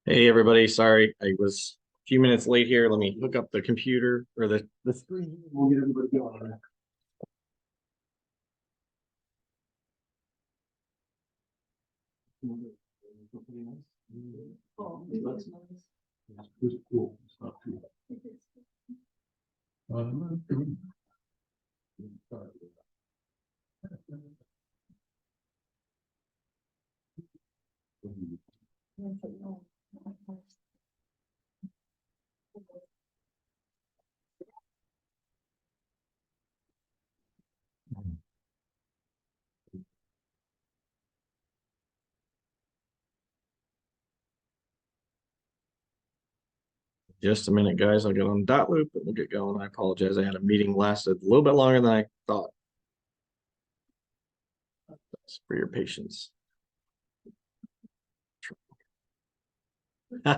Hey everybody, sorry I was a few minutes late here. Let me hook up the computer or the screen. We'll get everybody going. It's cool. It's not too Just a minute, guys. I'll get on dot loop and we'll get going. I apologize. I had a meeting lasted a little bit longer than I thought. Thanks for your patience. All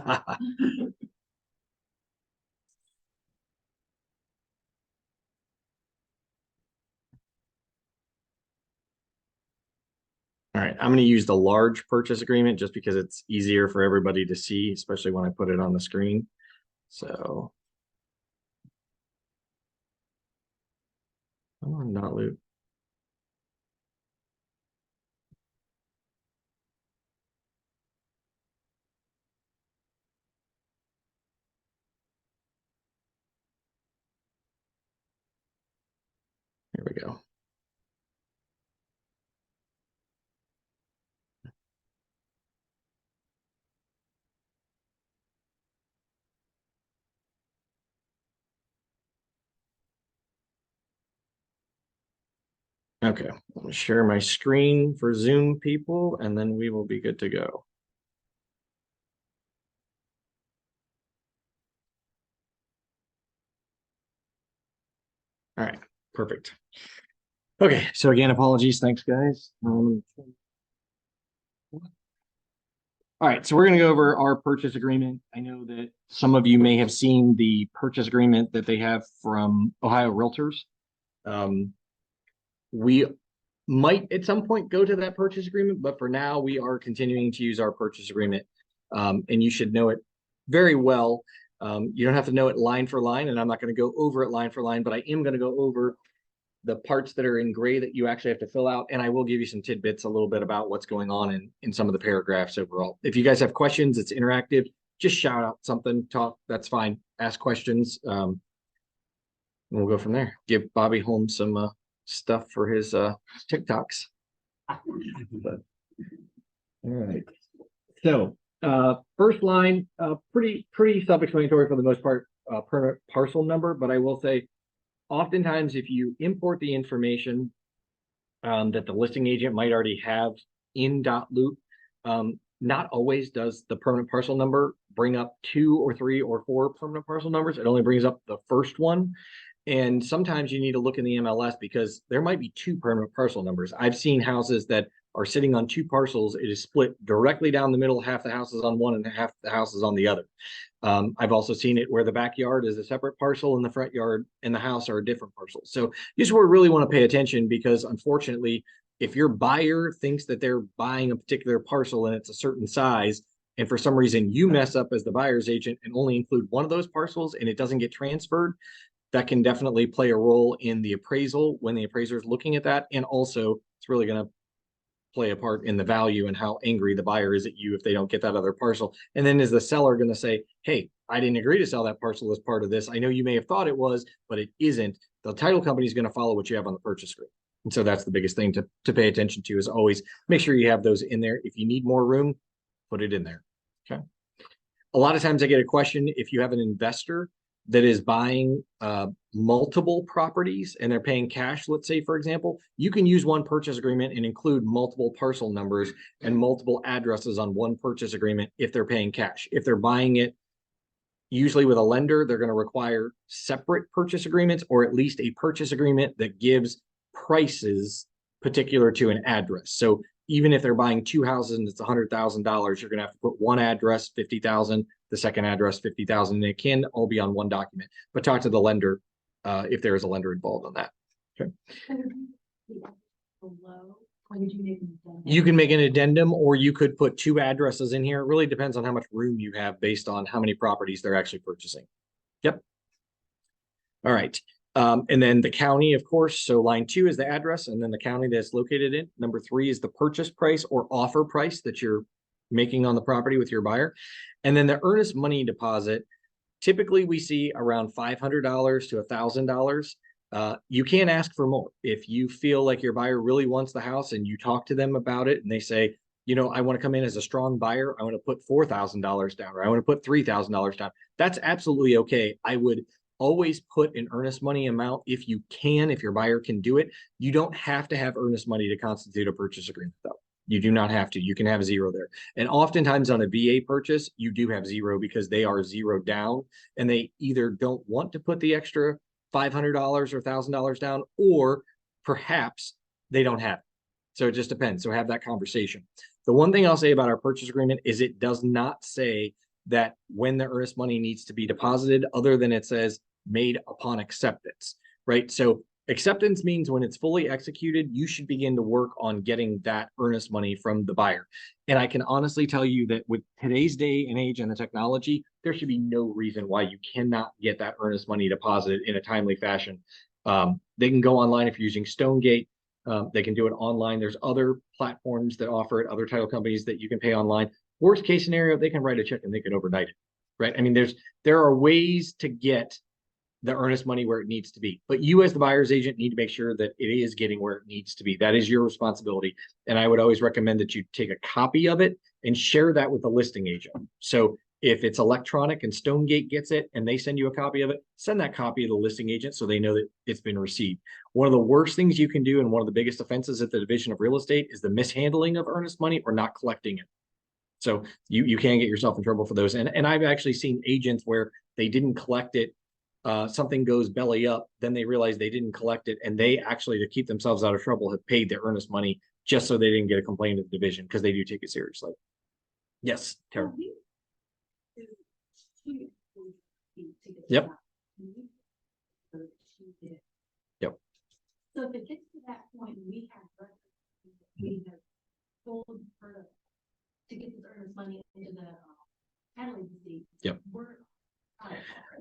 right, I'm going to use the large purchase agreement just because it's easier for everybody to see, especially when I put it on the screen. So, come on, dot loop. Here we go. Okay, let me share my screen for Zoom people, and then we will be good to go. All right, perfect. Okay, so again, apologies. Thanks, guys. All right, so we're going to go over our purchase agreement. I know that some of you may have seen the purchase agreement that they have from Ohio Realtors. We might at some point go to that purchase agreement, but for now, we are continuing to use our purchase agreement. And you should know it very well. You don't have to know it line for line, and I'm not going to go over it line for line, but I am going to go over the parts that are in gray that you actually have to fill out. And I will give you some tidbits a little bit about what's going on in some of the paragraphs overall. If you guys have questions, it's interactive. Just shout out something, talk, that's fine. Ask questions. And we'll go from there. Give Bobby Holmes some stuff for his TikToks. But, all right. So first line, pretty self-explanatory for the most part, permit parcel number, but I will say oftentimes if you import the information that the listing agent might already have in .loop, not always does the permanent parcel number bring up 2 or 3 or 4 permanent parcel numbers. It only brings up the first one. And sometimes you need to look in the MLS because there might be 2 permanent parcel numbers. I've seen houses that are sitting on 2 parcels. It is split directly down the middle. Half the house is on one and half the house is on the other. I've also seen it where the backyard is a separate parcel and the front yard and the house are a different parcel. So this is where we really want to pay attention because unfortunately, if your buyer thinks that they're buying a particular parcel and it's a certain size, and for some reason you mess up as the buyer's agent and only include one of those parcels and it doesn't get transferred, that can definitely play a role in the appraisal when the appraiser is looking at that. And also it's really going to play a part in the value and how angry the buyer is at you if they don't get that other parcel. And then is the seller going to say, hey, I didn't agree to sell that parcel as part of this. I know you may have thought it was, but it isn't. The title company is going to follow what you have on the purchase agreement. And so that's the biggest thing to pay attention to is always make sure you have those in there. If you need more room, put it in there. Okay. A lot of times I get a question if you have an investor that is buying multiple properties and they're paying cash, let's say, for example, you can use one purchase agreement and include multiple parcel numbers and multiple addresses on one purchase agreement if they're paying cash. If they're buying it, usually with a lender, they're going to require separate purchase agreements or at least a purchase agreement that gives prices particular to an address. So even if they're buying 2 houses and it's $100,000, you're going to have to put one address, 50,000, the second address, 50,000, and it can all be on one document. But talk to the lender if there is a lender involved on that. Okay. You can make an addendum, or you could put two addresses in here. It really depends on how much room you have based on how many properties they're actually purchasing. Yep. All right. And then the county, of course. So line 2 is the address, and then the county that's located in. Number 3 is the purchase price or offer price that you're making on the property with your buyer. And then the earnest money deposit, typically we see around $500 to $1,000. You can't ask for more. If you feel like your buyer really wants the house and you talk to them about it and they say, you know, I want to come in as a strong buyer, I want to put $4,000 down, or I want to put $3,000 down, that's absolutely okay. I would always put an earnest money amount if you can, if your buyer can do it. You don't have to have earnest money to constitute a purchase agreement, though. You do not have to. You can have 0 there. And oftentimes on a VA purchase, you do have 0 because they are 0 down and they either don't want to put the extra $500 or $1,000 down, or perhaps they don't have it. So it just depends. So have that conversation. The one thing I'll say about our purchase agreement is it does not say that when the earnest money needs to be deposited, other than it says made upon acceptance, right? So acceptance means when it's fully executed, you should begin to work on getting that earnest money from the buyer. And I can honestly tell you that with today's day and age and the technology, there should be no reason why you cannot get that earnest money deposited in a timely fashion. They can go online if you're using Stonegate. They can do it online. There's other platforms that offer it, other title companies that you can pay online. Worst case scenario, they can write a check and they can overnight it, right? I mean, there are ways to get the earnest money where it needs to be, but you as the buyer's agent need to make sure that it is getting where it needs to be. That is your responsibility. And I would always recommend that you take a copy of it and share that with the listing agent. So if it's electronic and Stonegate gets it and they send you a copy of it, send that copy to the listing agent so they know that it's been received. One of the worst things you can do and one of the biggest offenses at the Division of Real Estate is the mishandling of earnest money or not collecting it. So you can get yourself in trouble for those. And I've actually seen agents where they didn't collect it. Something goes belly up, then they realize they didn't collect it, and they actually, to keep themselves out of trouble, have paid their earnest money just so they didn't get a complaint at the division, because they do take it seriously. Yes, Tara. Yep. Yep. So if it gets to that point, we have told her to get this earnest money into the title agency. Yep.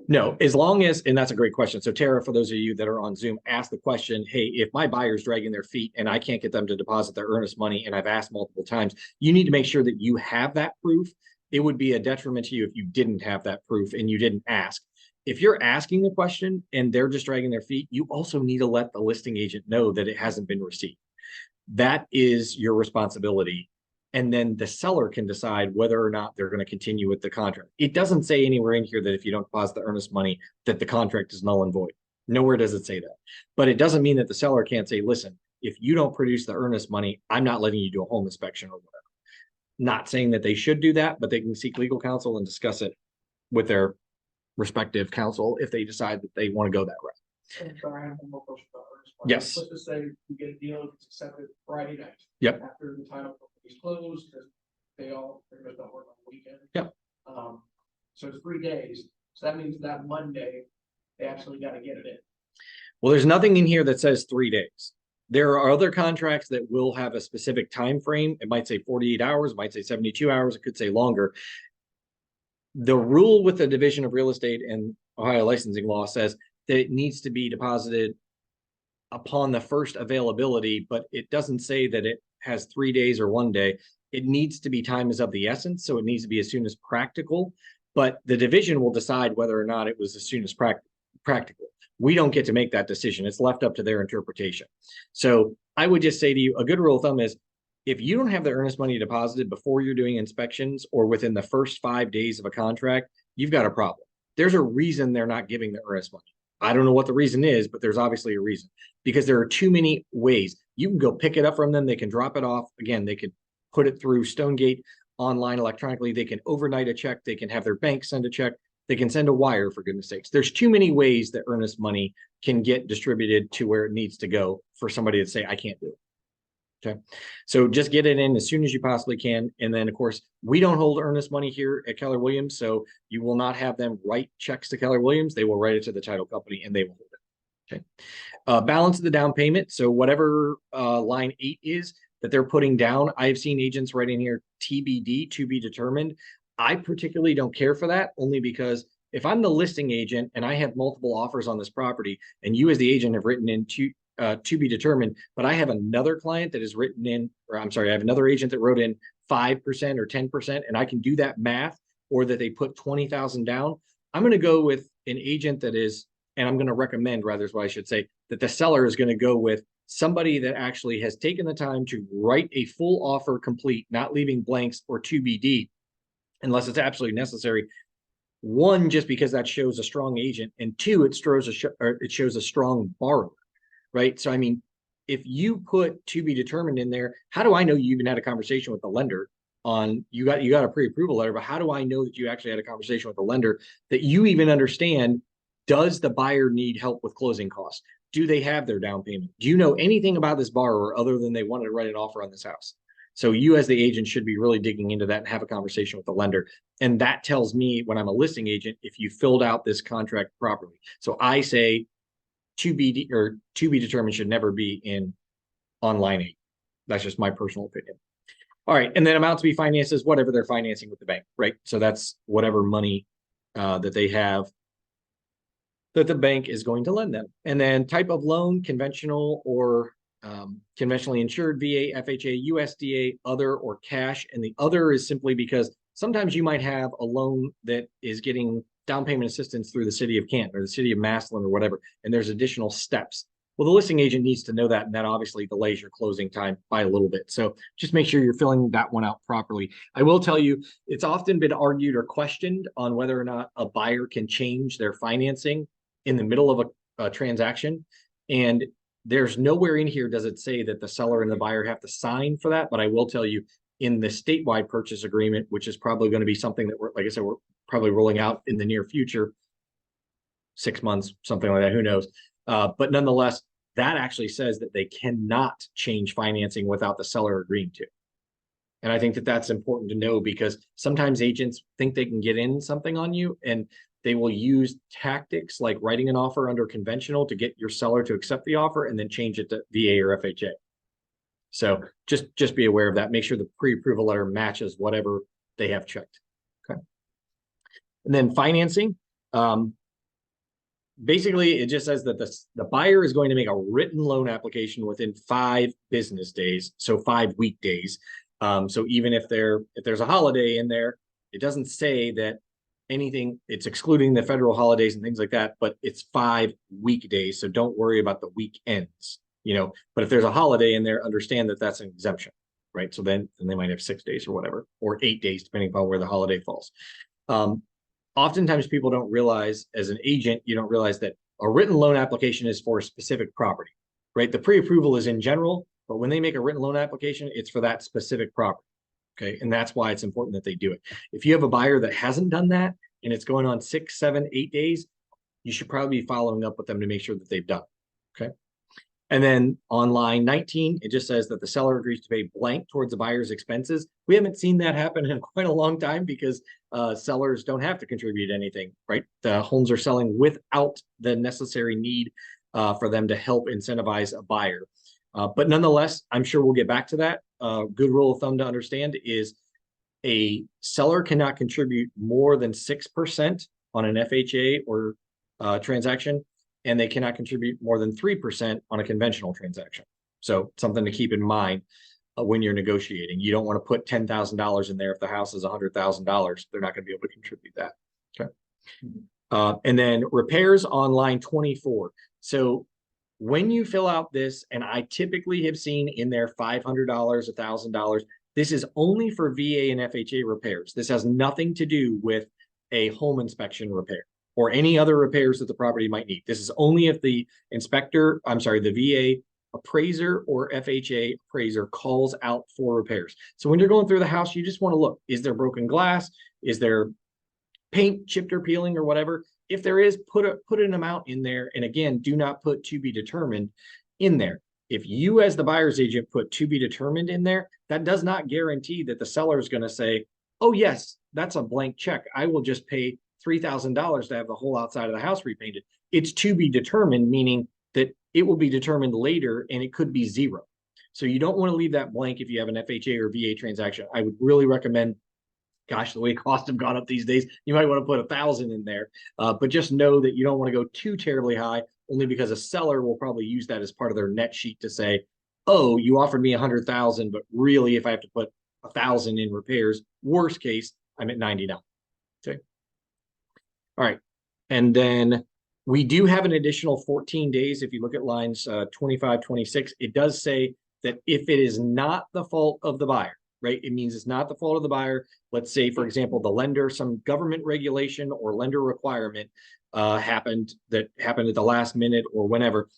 No, as long as, and that's a great question. So Tara, for those of you that are on Zoom, ask the question, hey, if my buyer's dragging their feet and I can't get them to deposit their earnest money, and I've asked multiple times, you need to make sure that you have that proof. It would be a detriment to you if you didn't have that proof and you didn't ask. If you're asking the question and they're just dragging their feet, you also need to let the listing agent know that it hasn't been received. That is your responsibility. And then the seller can decide whether or not they're going to continue with the contract. It doesn't say anywhere in here that if you don't deposit the earnest money, that the contract is null and void. Nowhere does it say that. But it doesn't mean that the seller can't say, listen, if you don't produce the earnest money, I'm not letting you do a home inspection or whatever. Not saying that they should do that, but they can seek legal counsel and discuss it with their respective counsel if they decide that they want to go that route. Sorry, I have one more question about earnest money. Yes. Let's just say you get a deal that's accepted Friday night. Yep. After the title company's closed, because they all pretty much don't work on the weekend. Yep. So it's 3 days. So that means that Monday, they actually got to get it in. Well, there's nothing in here that says 3 days. There are other contracts that will have a specific time frame. It might say 48 hours, it might say 72 hours, it could say longer. The rule with the Division of Real Estate and Ohio licensing law says that it needs to be deposited upon the first availability, but it doesn't say that it has 3 days or 1 day. It needs to be time is of the essence, so it needs to be as soon as practical. But the division will decide whether or not it was as soon as practical. We don't get to make that decision. It's left up to their interpretation. So I would just say to you, a good rule of thumb is if you don't have the earnest money deposited before you're doing inspections or within the first 5 days of a contract, you've got a problem. There's a reason they're not giving the earnest money. I don't know what the reason is, but there's obviously a reason, because there are too many ways. You can go pick it up from them. They can drop it off. Again, they could put it through Stonegate online electronically. They can overnight a check. They can have their bank send a check. They can send a wire, for goodness sakes. There's too many ways that earnest money can get distributed to where it needs to go for somebody to say, I can't do it. Okay. So just get it in as soon as you possibly can. And then, of course, we don't hold earnest money here at Keller Williams. So you will not have them write checks to Keller Williams. They will write it to the title company and they will hold it. Okay. Balance of the down payment. So whatever line 8 is, that they're putting down. I've seen agents write in here TBD, to be determined. I particularly don't care for that, only because if I'm the listing agent and I have multiple offers on this property, and you as the agent have written in to be determined, but I have another client that has written in, or I'm sorry, I have another agent that wrote in 5% or 10%, and I can do that math, or that they put 20,000 down, I'm going to go with an agent that is, and I'm going to recommend, rather is what I should say, that the seller is going to go with somebody that actually has taken the time to write a full offer complete, not leaving blanks or TBD, unless it's absolutely necessary. One, just because that shows a strong agent, and two, it shows a strong borrower, right? So, I mean, if you put to be determined in there, how do I know you even had a conversation with the lender on, you got a pre-approval letter, but how do I know that you actually had a conversation with the lender, that you even understand, does the buyer need help with closing costs? Do they have their down payment? Do you know anything about this borrower other than they wanted to write an offer on this house? So you as the agent should be really digging into that and have a conversation with the lender. And that tells me, when I'm a listing agent, if you filled out this contract properly. So I say to be determined should never be in on line 8. That's just my personal opinion. All right. And then amount to be financed is whatever they're financing with the bank, right? So that's whatever money that they have that the bank is going to lend them. And then type of loan, conventional or conventionally insured, VA, FHA, USDA, other, or cash. And the other is simply because sometimes you might have a loan that is getting down payment assistance through the city of Canton or the city of Massillon or whatever, and there's additional steps. Well, the listing agent needs to know that, and that obviously delays your closing time by a little bit. So just make sure you're filling that one out properly. I will tell you, it's often been argued or questioned on whether or not a buyer can change their financing in the middle of a transaction. And there's nowhere in here does it say that the seller and the buyer have to sign for that. But I will tell you, in the statewide purchase agreement, which is probably going to be something that we're, like I said, we're probably rolling out in the near future, 6 months, something like that, who knows. But nonetheless, that actually says that they cannot change financing without the seller agreeing to. And I think that that's important to know, because sometimes agents think they can get in something on you, and they will use tactics like writing an offer under conventional to get your seller to accept the offer and then change it to VA or FHA. So just be aware of that. Make sure the pre-approval letter matches whatever they have checked. Okay. And then financing. Basically, it just says that the buyer is going to make a written loan application within 5 business days, so 5 weekdays. So even if there's a holiday in there, it doesn't say that anything, it's excluding the federal holidays and things like that, but it's 5 weekdays. So don't worry about the weekends, but if there's a holiday in there, understand that that's an exemption, right? So then they might have 6 days or whatever, or 8 days, depending upon where the holiday falls. Oftentimes people don't realize, as an agent, you don't realize that a written loan application is for a specific property, right? The pre-approval is in general, but when they make a written loan application, it's for that specific property. Okay. And that's why it's important that they do it. If you have a buyer that hasn't done that and it's going on 6, 7, 8 days, you should probably be following up with them to make sure that they've done it. Okay. And then on line 19, it just says that the seller agrees to pay blank towards the buyer's expenses. We haven't seen that happen in quite a long time, because sellers don't have to contribute anything, right? The homes are selling without the necessary need for them to help incentivize a buyer. But nonetheless, I'm sure we'll get back to that. Good rule of thumb to understand is a seller cannot contribute more than 6% on an FHA or transaction, and they cannot contribute more than 3% on a conventional transaction. So something to keep in mind when you're negotiating. You don't want to put $10,000 in there if the house is $100,000. They're not going to be able to contribute that. Okay. And then repairs on line 24. So when you fill out this, and I typically have seen in there $500, $1,000, this is only for VA and FHA repairs. This has nothing to do with a home inspection repair or any other repairs that the property might need. This is only if the the VA appraiser or FHA appraiser calls out for repairs. So when you're going through the house, you just want to look, is there broken glass? Is there paint chipped or peeling or whatever? If there is, put an amount in there. And again, do not put to be determined in there. If you as the buyer's agent put to be determined in there, that does not guarantee that the seller is going to say, oh yes, that's a blank check. I will just pay $3,000 to have the whole outside of the house repainted. It's to be determined, meaning that it will be determined later and it could be 0. So you don't want to leave that blank if you have an FHA or VA transaction. I would really recommend, gosh, the way costs have gone up these days, you might want to put 1,000 in there. But just know that you don't want to go too terribly high, only because a seller will probably use that as part of their net sheet to say, oh, you offered me 100,000, but really if I have to put 1,000 in repairs, worst case, I'm at 99. Okay. All right. And then we do have an additional 14 days. If you look at lines 25, 26, it does say that if it is not the fault of the buyer, right? It means it's not the fault of the buyer. Let's say, for example, the lender, some government regulation or lender requirement happened at the last minute or whenever,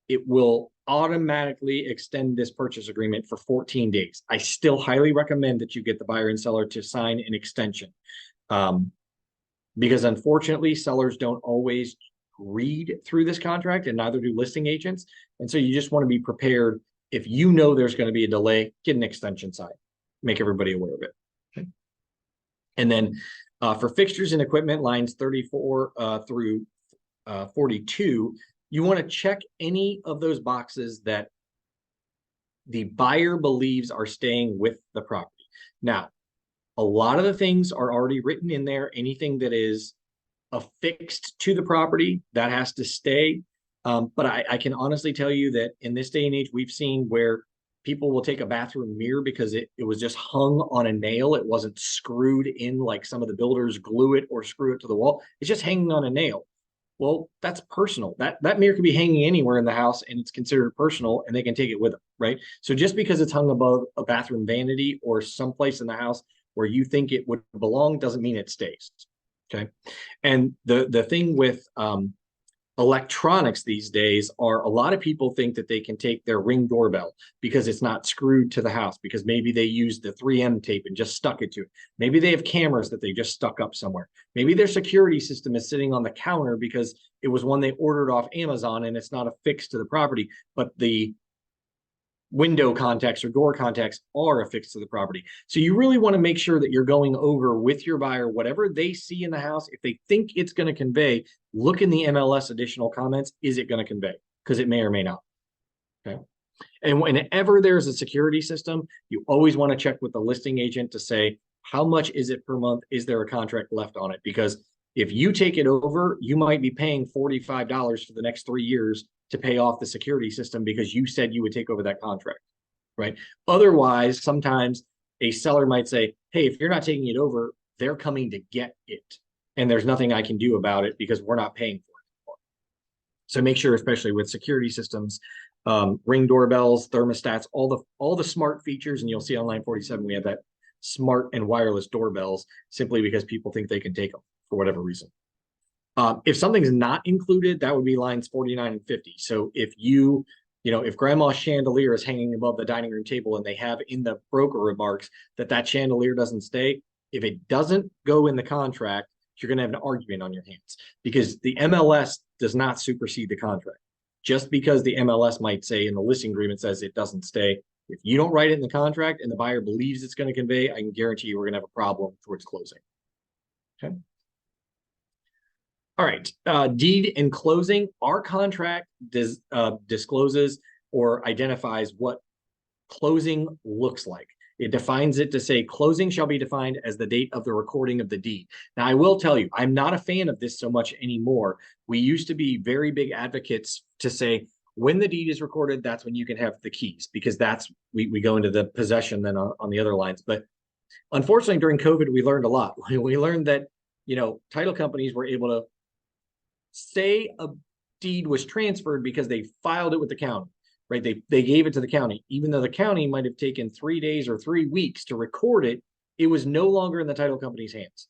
it will automatically extend this purchase agreement for 14 days. I still highly recommend that you get the buyer and seller to sign an extension. Because unfortunately, sellers don't always read through this contract, and neither do listing agents. And so you just want to be prepared. If you know there's going to be a delay, get an extension signed. Make everybody aware of it. Okay. And then for fixtures and equipment, lines 34 through 42, you want to check any of those boxes that the buyer believes are staying with the property. Now, a lot of the things are already written in there. Anything that is affixed to the property, that has to stay. But I can honestly tell you that in this day and age, we've seen where people will take a bathroom mirror because it was just hung on a nail. It wasn't screwed in like some of the builders glue it or screw it to the wall. It's just hanging on a nail. Well, that's personal. That mirror could be hanging anywhere in the house and it's considered personal and they can take it with them, right? So just because it's hung above a bathroom vanity or someplace in the house where you think it would belong doesn't mean it stays. Okay. And the thing with electronics these days are a lot of people think that they can take their Ring doorbell because it's not screwed to the house, because maybe they used the 3M tape and just stuck it to it. Maybe they have cameras that they just stuck up somewhere. Maybe their security system is sitting on the counter because it was one they ordered off Amazon and it's not affixed to the property, but the window contacts or door contacts are affixed to the property. So you really want to make sure that you're going over with your buyer whatever they see in the house. If they think it's going to convey, look in the MLS additional comments. Is it going to convey? Because it may or may not. Okay. And whenever there's a security system, you always want to check with the listing agent to say, how much is it per month? Is there a contract left on it? Because if you take it over, you might be paying $45 for the next 3 years to pay off the security system because you said you would take over that contract, right? Otherwise, sometimes a seller might say, hey, if you're not taking it over, they're coming to get it. And there's nothing I can do about it because we're not paying for it anymore. So make sure, especially with security systems, Ring doorbells, thermostats, all the smart features, and you'll see on line 47, we have that smart and wireless doorbells simply because people think they can take them for whatever reason. If something's not included, that would be lines 49 and 50. So if if grandma's chandelier is hanging above the dining room table and they have in the broker remarks that chandelier doesn't stay, if it doesn't go in the contract, you're going to have an argument on your hands because the MLS does not supersede the contract. Just because the MLS might say in the listing agreement says it doesn't stay, if you don't write it in the contract and the buyer believes it's going to convey, I can guarantee you we're going to have a problem towards closing. Okay. All right, deed and closing. Our contract discloses or identifies what closing looks like. It defines it to say closing shall be defined as the date of the recording of the deed. Now, I will tell you, I'm not a fan of this so much anymore. We used to be very big advocates to say when the deed is recorded, that's when you can have the keys, because that's we go into the possession then on the other lines. But unfortunately, during COVID, we learned a lot. We learned that title companies were able to say a deed was transferred because they filed it with the county, right? They gave it to the county, even though the county might have taken 3 days or 3 weeks to record it. It was no longer in the title company's hands.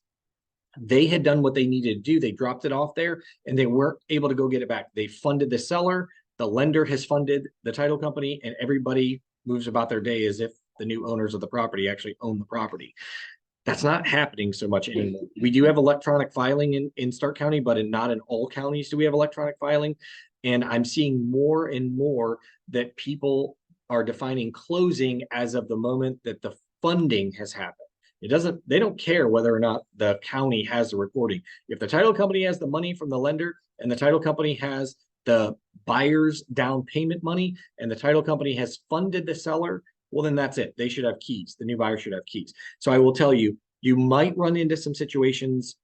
They had done what they needed to do. They dropped it off there and they weren't able to go get it back. They funded the seller, the lender has funded the title company, and everybody moves about their day as if the new owners of the property actually own the property. That's not happening so much anymore. We do have electronic filing in Stark County, but not in all counties do we have electronic filing. And I'm seeing more and more that people are defining closing as of the moment that the funding has happened. They don't care whether or not the county has the recording. If the title company has the money from the lender and the title company has the buyer's down payment money and the title company has funded the seller, well, then that's it. They should have keys. The new buyer should have keys. So I will tell you, you might run into some situations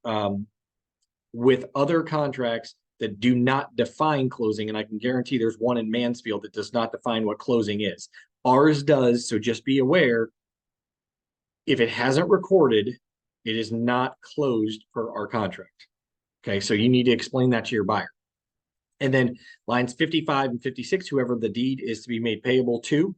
with other contracts that do not define closing. And I can guarantee there's one in Mansfield that does not define what closing is. Ours does. So just be aware, if it hasn't recorded, it is not closed per our contract. Okay, so you need to explain that to your buyer. And then lines 55 and 56, whoever the deed is to be made payable to.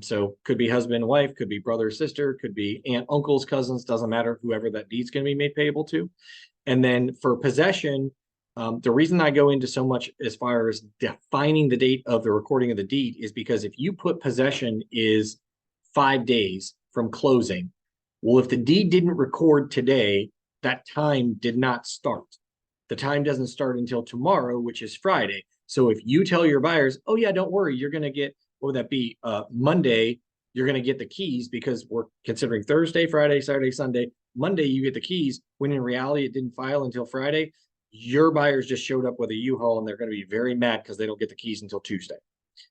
So could be husband and wife, could be brother or sister, could be aunt, uncles, cousins, doesn't matter, whoever that deed's going to be made payable to. And then for possession, the reason I go into so much as far as defining the date of the recording of the deed is because if you put possession is 5 days from closing, well, if the deed didn't record today, that time did not start. The time doesn't start until tomorrow, which is Friday. So if you tell your buyers, oh yeah, don't worry, you're going to get, what would that be? Monday, you're going to get the keys because we're considering Thursday, Friday, Saturday, Sunday. Monday, you get the keys, when in reality, it didn't file until Friday. Your buyers just showed up with a U-Haul and they're going to be very mad because they don't get the keys until Tuesday.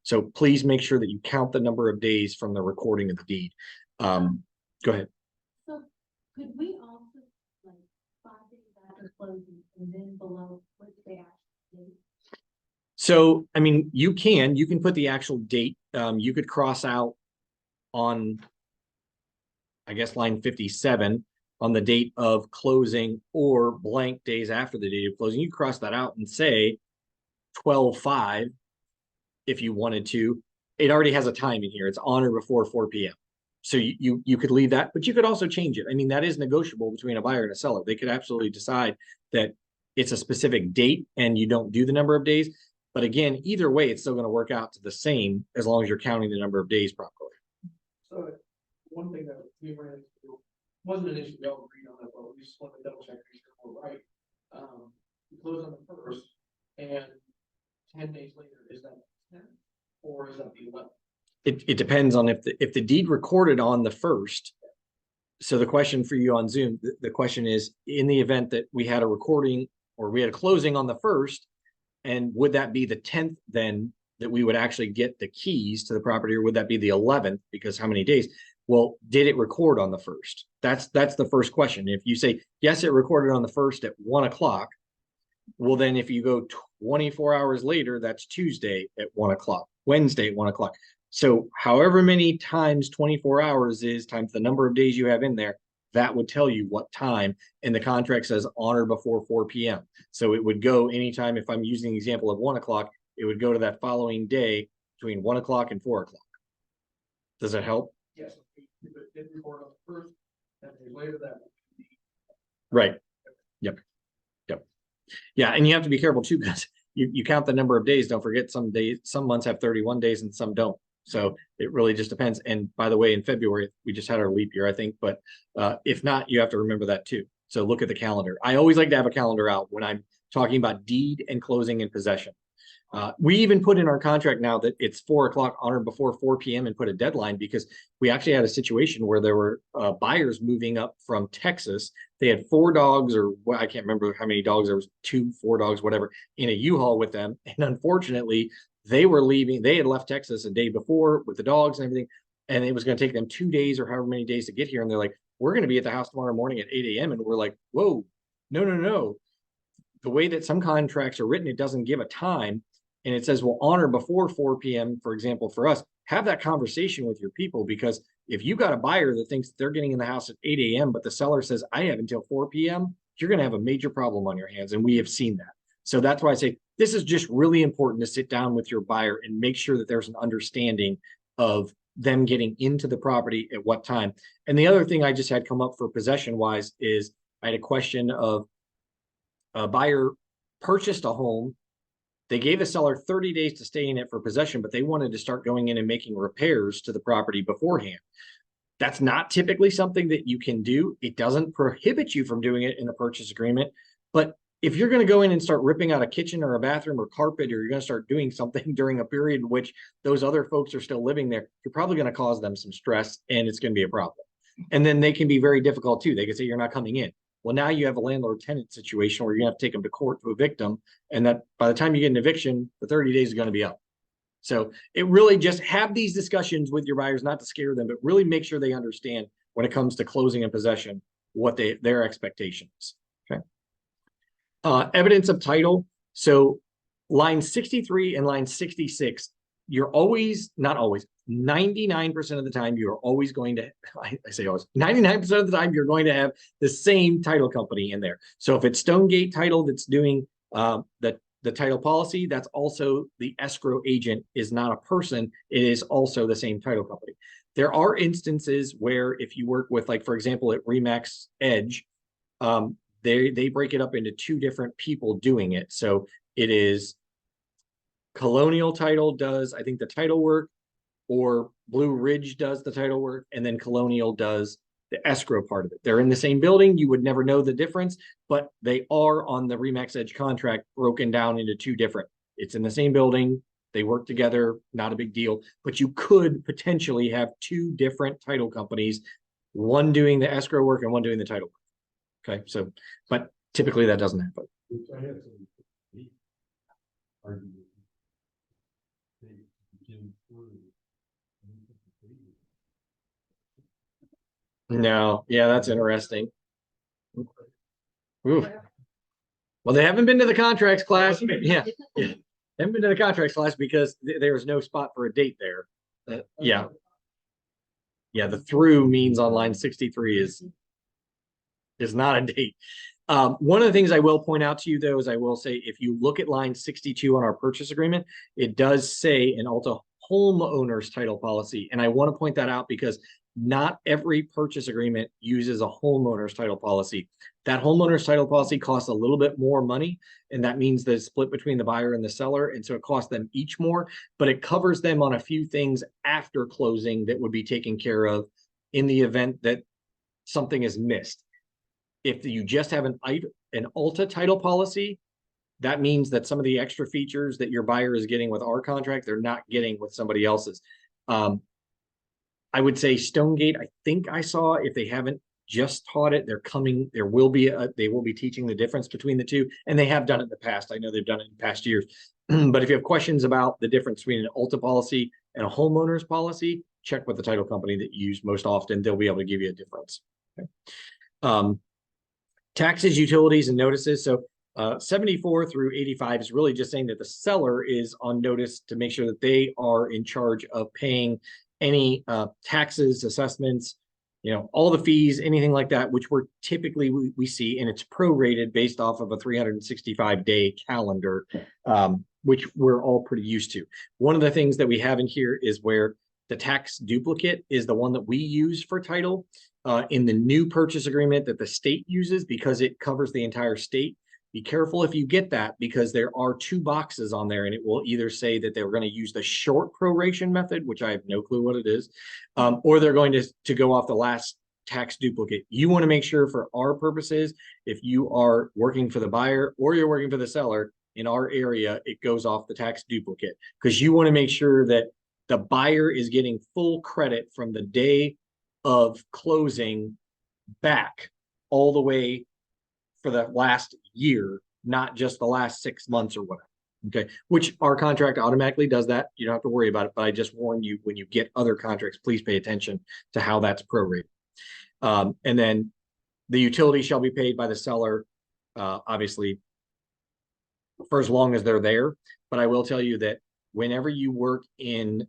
So please make sure that you count the number of days from the recording of the deed. Go ahead. So could we also, like, 5 days after closing and then below what they actually did? So, I mean, you can put the actual date. You could cross out on, I guess, line 57 on the date of closing or blank days after the date of closing. You cross that out and say 12/5 if you wanted to. It already has a time in here. It's on or before 4 p.m. So you could leave that, but you could also change it. I mean, that is negotiable between a buyer and a seller. They could absolutely decide that it's a specific date and you don't do the number of days. But again, either way, it's still going to work out to the same as long as you're counting the number of days properly. So one thing that we ran into wasn't an issue, we all agreed on it, but we just want to double check, make sure we're right. We close on the 1st and 10 days later, is that 10 or is that the 11th? It depends on if the deed recorded on the 1st. So the question for you on Zoom, the question is, in the event that we had a recording or we had a closing on the 1st, and would that be the 10th then that we would actually get the keys to the property, or would that be the 11th? Because how many days? Well, did it record on the 1st? That's the first question. If you say, yes, it recorded on the 1st at 1 o'clock, well, then if you go 24 hours later, that's Tuesday at 1 o'clock, Wednesday at 1 o'clock. So however many times 24 hours is times the number of days you have in there, that would tell you what time. And the contract says on or before 4 p.m. So it would go anytime. If I'm using the example of 1 o'clock, it would go to that following day between 1 o'clock and 4 o'clock. Does that help? Yes, if it didn't record on the 1st, 10 days later, that would be. Right. Yep. Yeah, and you have to be careful too, because you count the number of days. Don't forget, some days, some months have 31 days and some don't. So it really just depends. And by the way, in February, we just had our leap year, I think. But if not, you have to remember that too. So look at the calendar. I always like to have a calendar out when I'm talking about deed and closing and possession. We even put in our contract now that it's 4 o'clock on or before 4 p.m. and put a deadline, because we actually had a situation where there were buyers moving up from Texas. They had 4 dogs, or I can't remember how many dogs. There was 2, 4 dogs, whatever, in a U-Haul with them. And unfortunately, they were leaving. They had left Texas a day before with the dogs and everything. And it was going to take them 2 days or however many days to get here. And they're like, we're going to be at the house tomorrow morning at 8 a.m. And we're like, whoa, no. The way that some contracts are written, it doesn't give a time. And it says, well, on or before 4 p.m., for example, for us, have that conversation with your people, because if you got a buyer that thinks they're getting in the house at 8 a.m., but the seller says, I have until 4 p.m., you're going to have a major problem on your hands. And we have seen that. So that's why I say this is just really important to sit down with your buyer and make sure that there's an understanding of them getting into the property at what time. And the other thing I just had come up for possession wise is I had a question of a buyer purchased a home. They gave the seller 30 days to stay in it for possession, but they wanted to start going in and making repairs to the property beforehand. That's not typically something that you can do. It doesn't prohibit you from doing it in a purchase agreement. But if you're going to go in and start ripping out a kitchen or a bathroom or carpet, or you're going to start doing something during a period in which those other folks are still living there, you're probably going to cause them some stress, and it's going to be a problem. And then they can be very difficult too. They can say, you're not coming in. Well, now you have a landlord-tenant situation where you're gonna have to take them to court to evict them, and that by the time you get an eviction, the 30 days is gonna be up. So it really just have these discussions with your buyers, not to scare them, but really make sure they understand when it comes to closing and possession, what their expectations. Okay. Evidence of title. So line 63 and line 66, you're always, not always, 99% of the time, you're always going to, I say always, 99% of the time, you're going to have the same title company in there. So if it's Stonegate Title that's doing the title policy, that's also the escrow agent is not a person. It is also the same title company. There are instances where if you work with, like, for example, at Remax Edge, they break it up into two different people doing it. So it is Colonial Title does, I think, the title work, or Blue Ridge does the title work, and then Colonial does the escrow part of it. They're in the same building. You would never know the difference, but they are on the Remax Edge contract broken down into two different. It's in the same building. They work together, not a big deal, but you could potentially have two different title companies, one doing the escrow work and one doing the title work. Okay, so, but typically that doesn't happen. No, yeah, that's interesting. Ooh. Well, they haven't been to the contracts class. Yeah, yeah. They haven't been to the contracts class because there was no spot for a date there. Yeah. Yeah, the through means on line 63 is not a date. One of the things I will point out to you, though, is I will say, if you look at line 62 on our purchase agreement, it does say an Alta homeowner's title policy. And I want to point that out because not every purchase agreement uses a homeowner's title policy. That homeowner's title policy costs a little bit more money, and that means the split between the buyer and the seller. And so it costs them each more, but it covers them on a few things after closing that would be taken care of in the event that something is missed. If you just have an Alta title policy, that means that some of the extra features that your buyer is getting with our contract, they're not getting with somebody else's. I would say Stonegate, I think I saw, if they haven't just taught it, they're coming, they will be teaching the difference between the two, and they have done it in the past. I know they've done it in past years. But if you have questions about the difference between an Alta policy and a homeowner's policy, check with the title company that you use most often. They'll be able to give you a difference. Okay. Taxes, utilities, and notices. So 74 through 85 is really just saying that the seller is on notice to make sure that they are in charge of paying any taxes, assessments, all the fees, anything like that, which we're typically we see, and it's prorated based off of a 365-day calendar, which we're all pretty used to. One of the things that we have in here is where the tax duplicate is the one that we use for title in the new purchase agreement that the state uses, because it covers the entire state. Be careful if you get that, because there are two boxes on there, and it will either say that they're going to use the short proration method, which I have no clue what it is, or they're going to go off the last tax duplicate. You want to make sure, for our purposes, if you are working for the buyer or you're working for the seller in our area, it goes off the tax duplicate, because you want to make sure that the buyer is getting full credit from the day of closing back all the way for the last year, not just the last 6 months or whatever. Okay, which our contract automatically does that. You don't have to worry about it, but I just warn you, when you get other contracts, please pay attention to how that's prorated. And then the utility shall be paid by the seller, obviously, for as long as they're there. But I will tell you that whenever you work in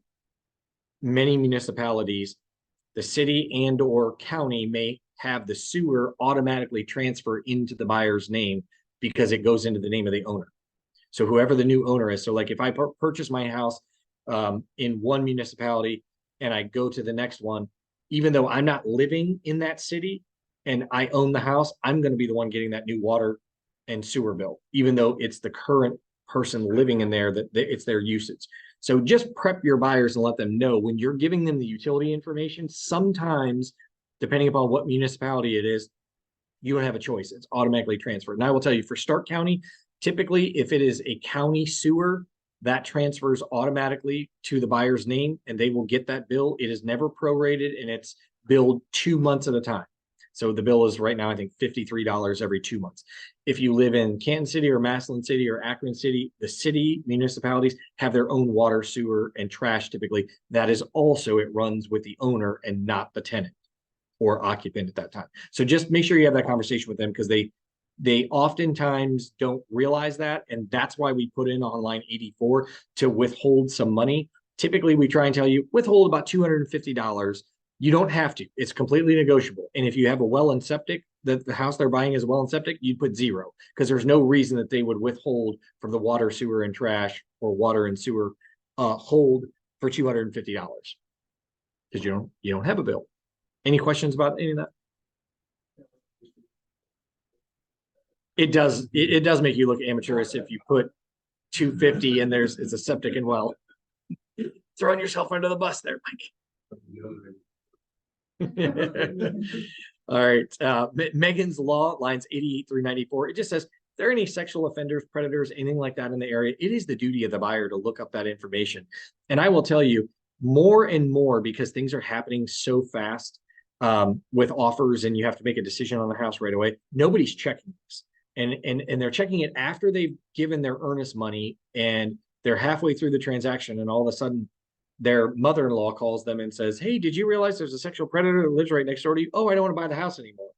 many municipalities, the city and or county may have the sewer automatically transfer into the buyer's name because it goes into the name of the owner. So whoever the new owner is. So like if I purchase my house in one municipality and I go to the next one, even though I'm not living in that city and I own the house, I'm going to be the one getting that new water and sewer bill, even though it's the current person living in there that it's their usage. So just prep your buyers and let them know when you're giving them the utility information. Sometimes, depending upon what municipality it is, you don't have a choice. It's automatically transferred. And I will tell you, for Stark County, typically, if it is a county sewer, that transfers automatically to the buyer's name, and they will get that bill. It is never prorated, and it's billed 2 months at a time. So the bill is right now, I think $53 every 2 months. If you live in Canton City or Massillon City or Akron City, the city municipalities have their own water, sewer, and trash typically. That is also, it runs with the owner and not the tenant or occupant at that time. So just make sure you have that conversation with them because they oftentimes don't realize that. And that's why we put in on line 84 to withhold some money. Typically, we try and tell you withhold about $250. You don't have to. It's completely negotiable. And if you have a well and septic, that the house they're buying is a well and septic, you'd put zero because there's no reason that they would withhold from the water, sewer, and trash or water and sewer hold for $250 because you don't have a bill. Any questions about any of that? It does make you look amateurish if you put 250 and it's a septic and well. Throwing yourself under the bus there, Mike. All right. Megan's Law, lines 88 through 94. It just says, if there are any sexual offenders, predators, anything like that in the area, it is the duty of the buyer to look up that information. And I will tell you more and more because things are happening so fast with offers and you have to make a decision on the house right away. Nobody's checking this. And they're checking it after they've given their earnest money and they're halfway through the transaction and all of a sudden their mother-in-law calls them and says, hey, did you realize there's a sexual predator that lives right next door to you? Oh, I don't want to buy the house anymore.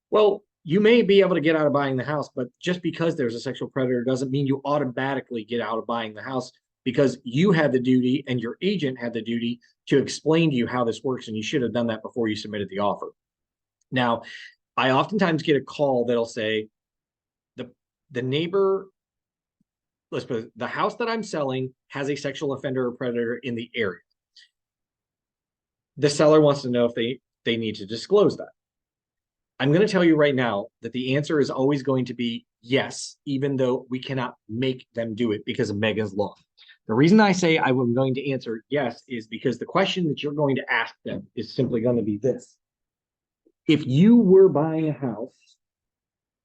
Well, you may be able to get out of buying the house, but just because there's a sexual predator doesn't mean you automatically get out of buying the house because you had the duty and your agent had the duty to explain to you how this works. And you should have done that before you submitted the offer. Now, I oftentimes get a call that'll say, the neighbor, let's put it, the house that I'm selling has a sexual offender or predator in the area. The seller wants to know if they need to disclose that. I'm going to tell you right now that the answer is always going to be yes, even though we cannot make them do it because of Megan's Law. The reason I say I'm going to answer yes is because the question that you're going to ask them is simply going to be this. If you were buying a house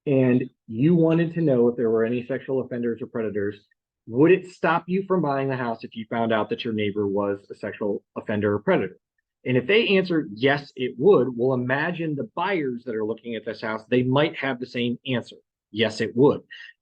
and you wanted to know if there were any sexual offenders or predators, would it stop you from buying the house if you found out that your neighbor was a sexual offender or predator? And if they answer yes, it would, well, imagine the buyers that are looking at this house, they might have the same answer. Yes, it would.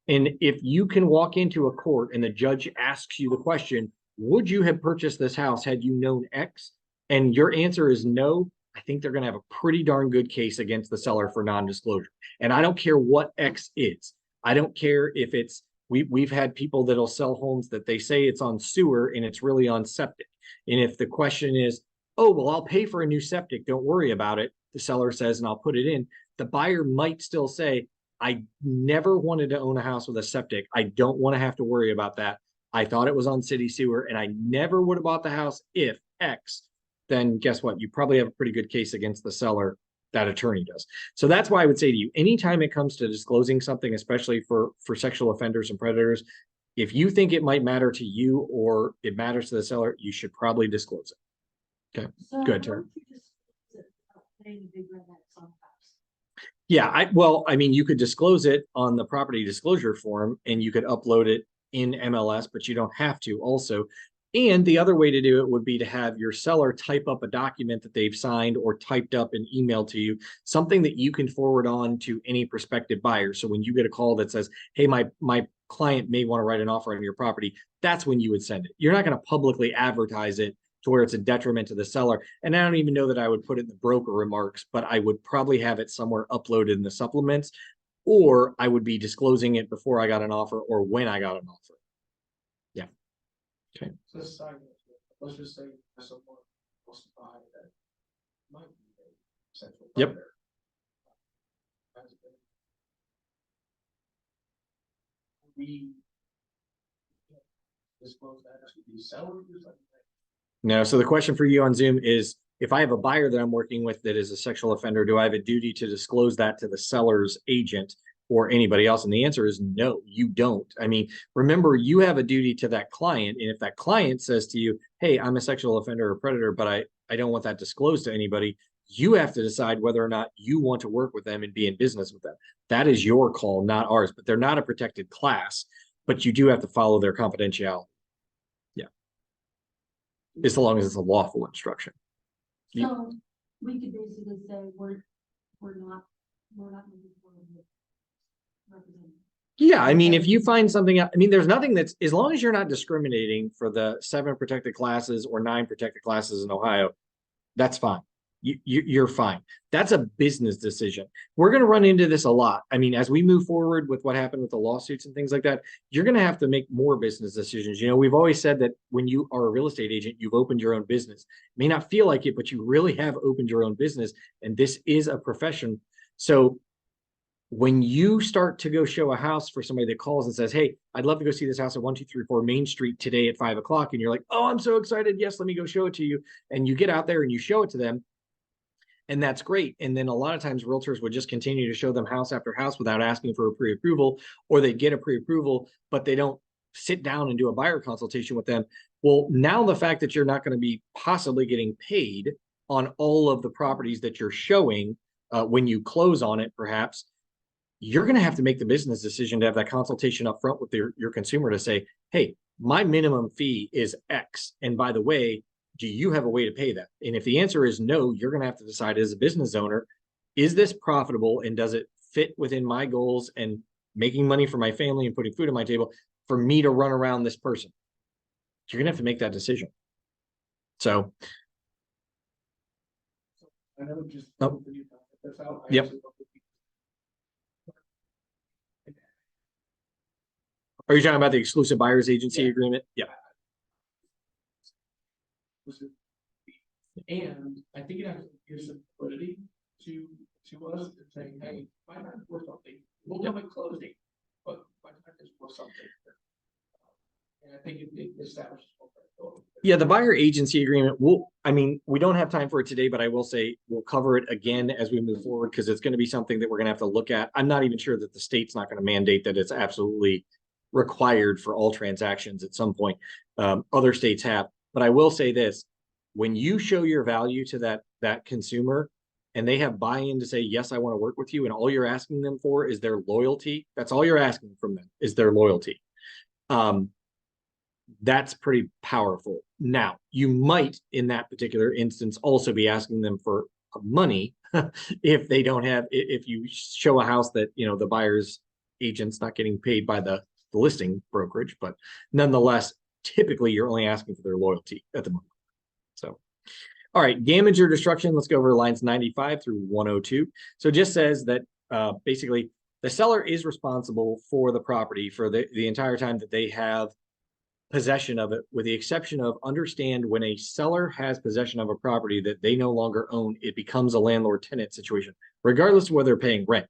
And if you can walk into a court and the judge asks you the question, would you have purchased this house had you known X? And your answer is no, I think they're going to have a pretty darn good case against the seller for non-disclosure. And I don't care what X is. I don't care if it's, we've had people that'll sell homes that they say it's on sewer and it's really on septic. And if the question is, oh, well, I'll pay for a new septic, don't worry about it, the seller says, and I'll put it in, the buyer might still say, I never wanted to own a house with a septic. I don't want to have to worry about that. I thought it was on city sewer and I never would have bought the house if X. Then guess what? You probably have a pretty good case against the seller. That attorney does. So that's why I would say to you, anytime it comes to disclosing something, especially for sexual offenders and predators, if you think it might matter to you or it matters to the seller, you should probably disclose it. Okay, So good, Tara. Paying a big red X on the house. Yeah, I mean, you could disclose it on the property disclosure form and you could upload it in MLS, but you don't have to also. And the other way to do it would be to have your seller type up a document that they've signed or typed up and emailed to you, something that you can forward on to any prospective buyer. So when you get a call that says, hey, my client may want to write an offer on your property, that's when you would send it. You're not going to publicly advertise it to where it's a detriment to the seller. And I don't even know that I would put it in the broker remarks, but I would probably have it somewhere uploaded in the supplements, or I would be disclosing it before I got an offer or when I got an offer. Yeah. Okay. So this side, let's just say someone wants to buy that might be a sexual Yep. predator. We disclose that to the seller or something. No, so the question for you on Zoom is, if I have a buyer that I'm working with that is a sexual offender, do I have a duty to disclose that to the seller's agent or anybody else? And the answer is no, you don't. I mean, remember, you have a duty to that client. And if that client says to you, hey, I'm a sexual offender or predator, but I don't want that disclosed to anybody, you have to decide whether or not you want to work with them and be in business with them. That is your call, not ours. But they're not a protected class, but you do have to follow their confidentiality. Yeah. As long as it's a lawful instruction. So we could basically say we're we're not moving forward with representing. Yeah, I mean, if you find something, I mean, there's nothing that's, as long as you're not discriminating for the 7 protected classes or 9 protected classes in Ohio, that's fine. You're fine. That's a business decision. We're going to run into this a lot. I mean, as we move forward with what happened with the lawsuits and things like that, you're going to have to make more business decisions. You know, we've always said that when you are a real estate agent, you've opened your own business. It may not feel like it, but you really have opened your own business, and this is a profession. So when you start to go show a house for somebody that calls and says, hey, I'd love to go see this house at 1234 Main Street today at 5 o'clock. And you're like, oh, I'm so excited. Yes, let me go show it to you. And you get out there and you show it to them. And that's great. And then a lot of times realtors would just continue to show them house after house without asking for a pre-approval, or they get a pre-approval, but they don't sit down and do a buyer consultation with them. Well, now the fact that you're not going to be possibly getting paid on all of the properties that you're showing when you close on it, perhaps, you're going to have to make the business decision to have that consultation up front with your consumer to say, hey, my minimum fee is X. And by the way, do you have a way to pay that? And if the answer is no, you're going to have to decide as a business owner, is this profitable and does it fit within my goals and making money for my family and putting food on my table for me to run around this person? You're going to have to make that decision. So. I know just. Oh. That's out. Yep. Are you talking about the exclusive buyer's agency agreement? Yeah. And I think it actually gives some validity to us and saying, hey, my time is worth something. We'll come at closing, but my time is worth something. And I think it establishes. Yeah, the buyer agency agreement, I mean, we don't have time for it today, but I will say we'll cover it again as we move forward because it's going to be something that we're going to have to look at. I'm not even sure that the state's not going to mandate that it's absolutely required for all transactions at some point. Other states have, but I will say this: when you show your value to that consumer and they have buy-in to say, yes, I want to work with you, and all you're asking them for is their loyalty, that's all you're asking from them is their loyalty. That's pretty powerful. Now, you might, in that particular instance, also be asking them for money if they don't have, if you show a house that, you know, the buyer's agent's not getting paid by the listing brokerage, but nonetheless, typically you're only asking for their loyalty at the moment. So, all right, damage or destruction. Let's go over lines 95 through 102. So it just says that basically the seller is responsible for the property for the entire time that they have possession of it, with the exception of, understand, when a seller has possession of a property that they no longer own, it becomes a landlord-tenant situation, regardless of whether they're paying rent.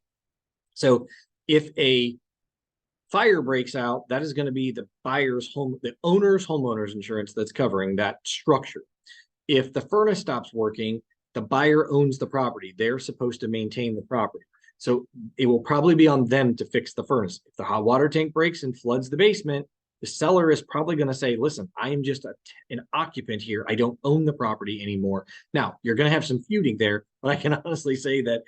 So if a fire breaks out, that is going to be the buyer's home, the owner's homeowner's insurance that's covering that structure. If the furnace stops working, the buyer owns the property. They're supposed to maintain the property. So it will probably be on them to fix the furnace. If the hot water tank breaks and floods the basement, the seller is probably going to say, listen, I am just an occupant here. I don't own the property anymore. Now, you're going to have some feuding there, but I can honestly say that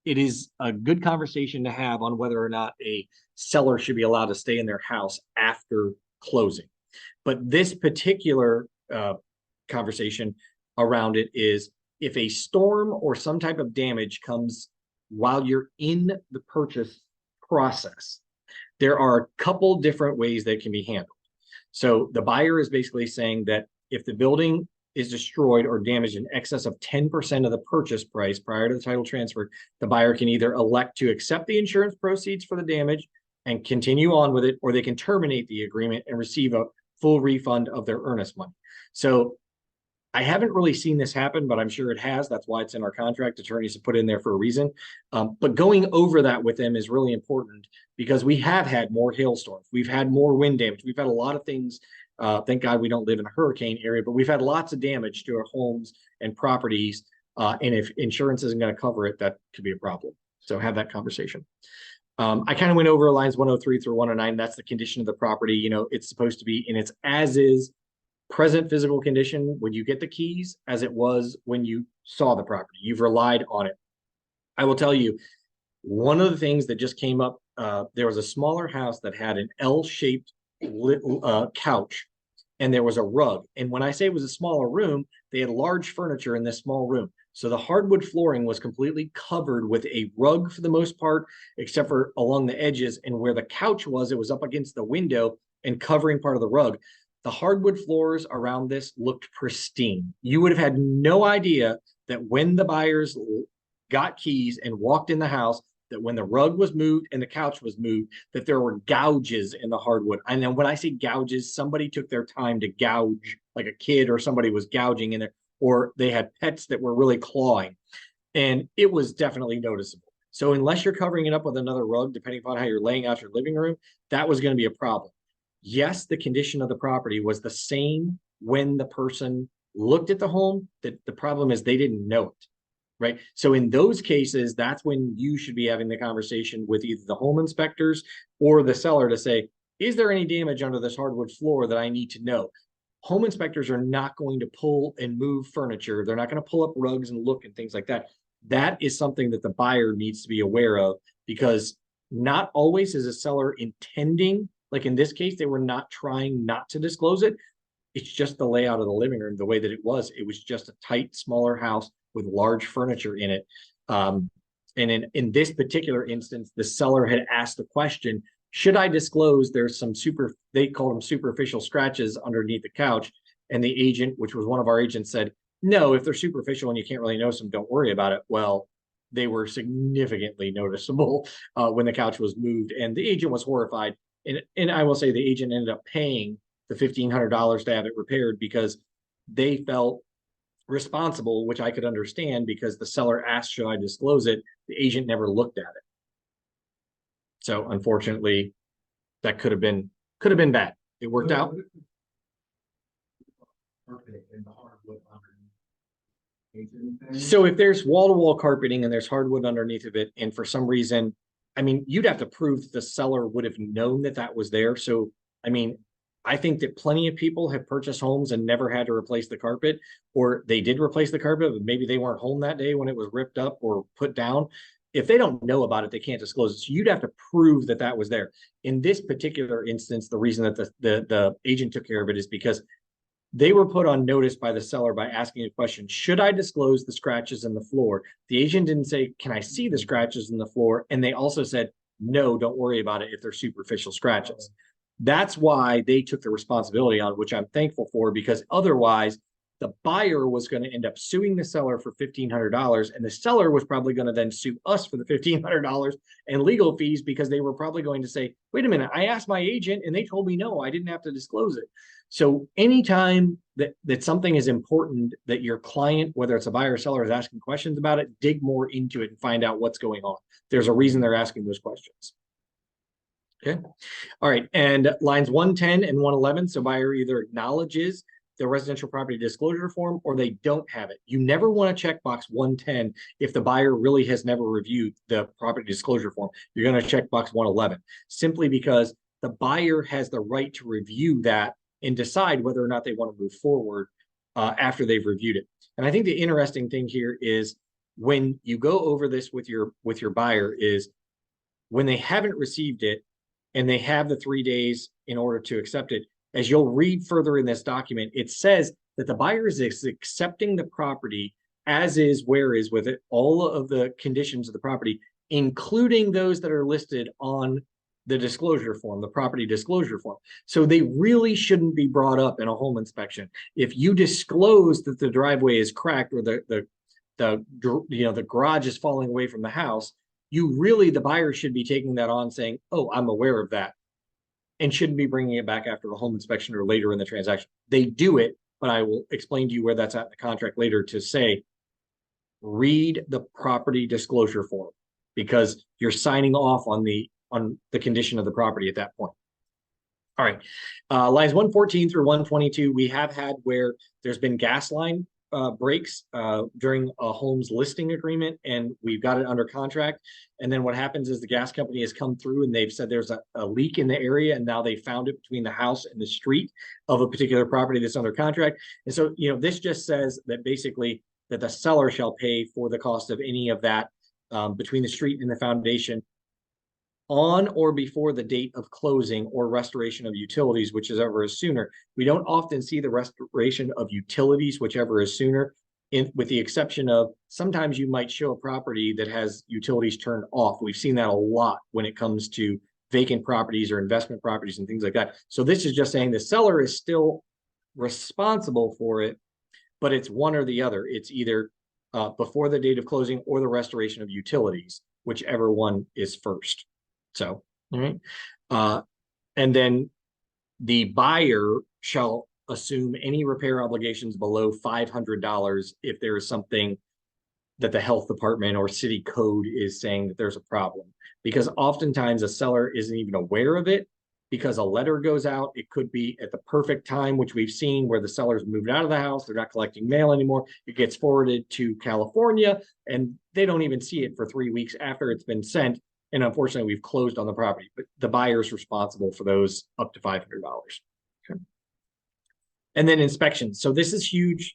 it is a good conversation to have on whether or not a seller should be allowed to stay in their house after closing. But this particular conversation around it is, if a storm or some type of damage comes while you're in the purchase process, there are a couple different ways that can be handled. So the buyer is basically saying that if the building is destroyed or damaged in excess of 10% of the purchase price prior to the title transfer, the buyer can either elect to accept the insurance proceeds for the damage and continue on with it, or they can terminate the agreement and receive a full refund of their earnest money. So I haven't really seen this happen, but I'm sure it has. That's why it's in our contract. Attorneys have put in there for a reason. But going over that with them is really important, because we have had more hailstorms. We've had more wind damage. We've had a lot of things. Thank God we don't live in a hurricane area, but we've had lots of damage to our homes and properties. And if insurance isn't going to cover it, that could be a problem. So have that conversation. I kind of went over lines 103 through 109. That's the condition of the property. You know, it's supposed to be in its as is present physical condition when you get the keys as it was when you saw the property. You've relied on it. I will tell you, one of the things that just came up, there was a smaller house that had an L-shaped couch, and there was a rug. And when I say it was a smaller room, they had large furniture in this small room. So the hardwood flooring was completely covered with a rug for the most part, except for along the edges, and where the couch was, it was up against the window and covering part of the rug. The hardwood floors around this looked pristine. You would have had no idea that when the buyers got keys and walked in the house, that when the rug was moved and the couch was moved, that there were gouges in the hardwood. And then when I say gouges, somebody took their time to gouge, like a kid or somebody was gouging in there, or they had pets that were really clawing. And it was definitely noticeable. So unless you're covering it up with another rug, depending upon how you're laying out your living room, that was going to be a problem. Yes, the condition of the property was the same when the person looked at the home. That the problem is they didn't know it. Right. So in those cases, that's when you should be having the conversation with either the home inspectors or the seller to say, is there any damage under this hardwood floor that I need to know? Home inspectors are not going to pull and move furniture. They're not going to pull up rugs and look and things like that. That is something that the buyer needs to be aware of, because not always is a seller intending, like in this case, they were not trying not to disclose it. It's just the layout of the living room, the way that it was. It was just a tight, smaller house with large furniture in it. And in this particular instance, the seller had asked the question, should I disclose there's some they call them superficial scratches underneath the couch? And the agent, which was one of our agents, said, no, if they're superficial and you can't really notice them, don't worry about it. Well, they were significantly noticeable when the couch was moved, and the agent was horrified. And I will say the agent ended up paying the $1,500 to have it repaired because they felt responsible, which I could understand, because the seller asked, should I disclose it? The agent never looked at it. So unfortunately, that could have been bad. It worked out. So if there's wall-to-wall carpeting and there's hardwood underneath of it, and for some reason, I mean, you'd have to prove that the seller would have known that that was there. So, I mean, I think that plenty of people have purchased homes and never had to replace the carpet, or they did replace the carpet, but maybe they weren't home that day when it was ripped up or put down. If they don't know about it, they can't disclose it. So you'd have to prove that that was there. In this particular instance, the reason that the agent took care of it is because they were put on notice by the seller by asking a question, should I disclose the scratches in the floor? The agent didn't say, can I see the scratches in the floor? And they also said, no, don't worry about it if they're superficial scratches. That's why they took the responsibility on it, which I'm thankful for, because otherwise the buyer was going to end up suing the seller for $1,500, and the seller was probably going to then sue us for the $1,500 and legal fees, because they were probably going to say, wait a minute, I asked my agent and they told me no, I didn't have to disclose it. So anytime that something is important, that your client, whether it's a buyer or seller, is asking questions about it, dig more into it and find out what's going on. There's a reason they're asking those questions. Okay. All right. And lines 110 and 111. So buyer either acknowledges the residential property disclosure form or they don't have it. You never want to check box 110 if the buyer really has never reviewed the property disclosure form. You're going to check box 111 simply because the buyer has the right to review that and decide whether or not they want to move forward after they've reviewed it. And I think the interesting thing here is when you go over this with your buyer is when they haven't received it and they have the 3 days in order to accept it, as you'll read further in this document, it says that the buyer is accepting the property as is, where is with it, all of the conditions of the property, including those that are listed on the disclosure form, the property disclosure form. So they really shouldn't be brought up in a home inspection. If you disclose that the driveway is cracked or the garage is falling away from the house, the buyer should be taking that on, saying, oh, I'm aware of that, and shouldn't be bringing it back after the home inspection or later in the transaction. They do it, but I will explain to you where that's at in the contract later to say, read the property disclosure form, because you're signing off on the condition of the property at that point. All right, lines 114 through 122, we have had where there's been gas line breaks during a home's listing agreement, and we've got it under contract. And then what happens is the gas company has come through and they've said there's a leak in the area, and now they found it between the house and the street of a particular property that's under contract. And so, this just says that basically that the seller shall pay for the cost of any of that between the street and the foundation on or before the date of closing or restoration of utilities, whichever is sooner. We don't often see the restoration of utilities, whichever is sooner. with the exception of sometimes you might show a property that has utilities turned off. We've seen that a lot when it comes to vacant properties or investment properties and things like that. So this is just saying the seller is still responsible for it, but it's one or the other. It's either before the date of closing or the restoration of utilities, whichever one is first. So, all right. And then the buyer shall assume any repair obligations below $500 if there is something that the health department or city code is saying that there's a problem. Because oftentimes a seller isn't even aware of it because a letter goes out. It could be at the perfect time, which we've seen where the seller's moved out of the house. They're not collecting mail anymore. It gets forwarded to California and they don't even see it for 3 weeks after it's been sent. And unfortunately, we've closed on the property, but the buyer is responsible for those up to $500. Okay. And then inspections. So this is huge.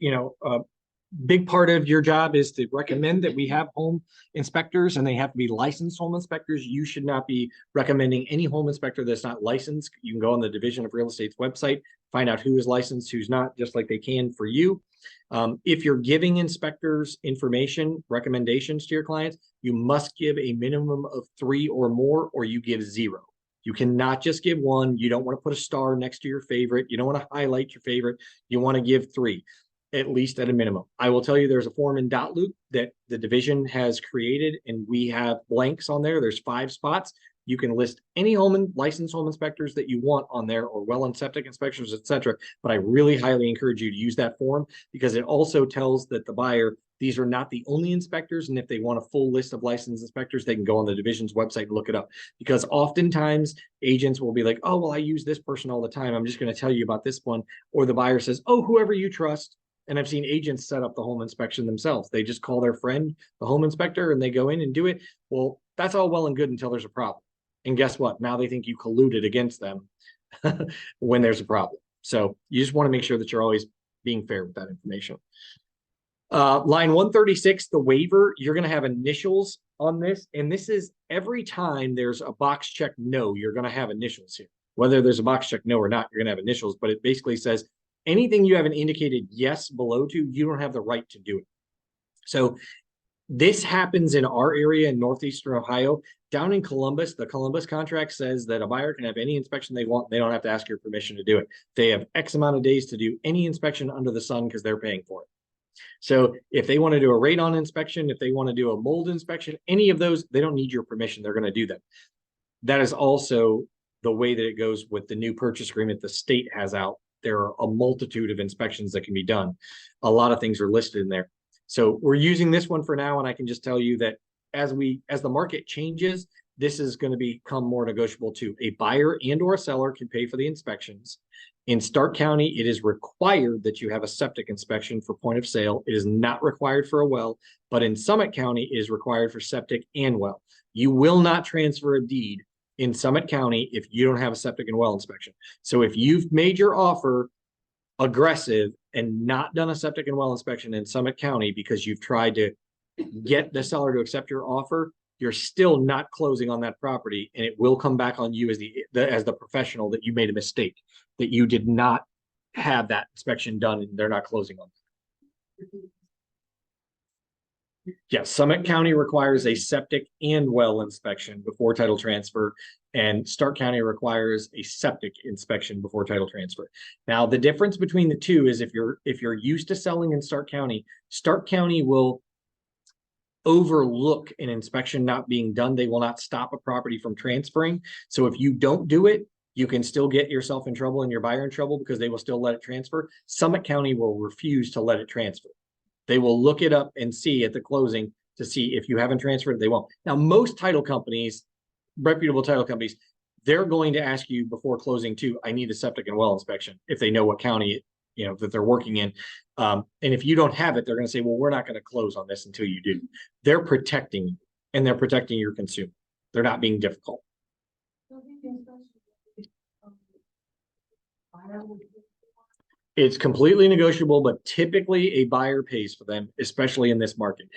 Big part of your job is to recommend that we have home inspectors, and they have to be licensed home inspectors. You should not be recommending any home inspector that's not licensed. You can go on the Division of Real Estate's website, find out who is licensed, who's not, just like they can for you. If you're giving inspectors information, recommendations to your clients, you must give a minimum of 3 or more, or you give 0. You cannot just give 1. You don't want to put a star next to your favorite. You don't want to highlight your favorite. You want to give 3. At least at a minimum. I will tell you there's a form in Dotloop that the division has created, and we have blanks on there. There's 5 spots. You can list any licensed home inspectors that you want on there, or well and septic inspectors, etc. But I really highly encourage you to use that form because it also tells that the buyer, these are not the only inspectors. And if they want a full list of licensed inspectors, they can go on the division's website and look it up. Because oftentimes agents will be like, oh, well, I use this person all the time. I'm just going to tell you about this one. Or the buyer says, oh, whoever you trust. And I've seen agents set up the home inspection themselves. They just call their friend, the home inspector, and they go in and do it. Well, that's all well and good until there's a problem. And guess what? Now they think you colluded against them when there's a problem. So you just want to make sure that you're always being fair with that information. Line 136, the waiver, you're going to have initials on this. And this is every time there's a box check no, you're going to have initials here. Whether there's a box check no or not, you're going to have initials. But it basically says, anything you haven't indicated yes below to, you don't have the right to do it. So this happens in our area in Northeastern Ohio. Down in Columbus, the Columbus contract says that a buyer can have any inspection they want. They don't have to ask your permission to do it. They have X amount of days to do any inspection under the sun because they're paying for it. So if they want to do a radon inspection, if they want to do a mold inspection, any of those, they don't need your permission. They're going to do them. That is also the way that it goes with the new purchase agreement the state has out. There are a multitude of inspections that can be done. A lot of things are listed in there. So we're using this one for now, and I can just tell you that as the market changes, this is going to become more negotiable too. A buyer and or a seller can pay for the inspections. In Stark County, it is required that you have a septic inspection for point of sale. It is not required for a well, but in Summit County, it is required for septic and well. You will not transfer a deed in Summit County if you don't have a septic and well inspection. So if you've made your offer aggressive and not done a septic and well inspection in Summit County because you've tried to get the seller to accept your offer, you're still not closing on that property, and it will come back on you as the professional that you made a mistake, that you did not have that inspection done and they're not closing on it. Yes, Summit County requires a septic and well inspection before title transfer, and Stark County requires a septic inspection before title transfer. Now, the difference between the two is if you're used to selling in Stark County will overlook an inspection not being done. They will not stop a property from transferring. So if you don't do it, you can still get yourself in trouble and your buyer in trouble because they will still let it transfer. Summit County will refuse to let it transfer. They will look it up and see at the closing to see if you haven't transferred, they won't. Now, most title companies, reputable title companies, they're going to ask you before closing too, I need a septic and well inspection if they know what county that they're working in. And if you don't have it, they're going to say, well, we're not going to close on this until you do. They're protecting you and they're protecting your consumer. They're not being difficult. It's completely negotiable, but typically a buyer pays for them, especially in this market.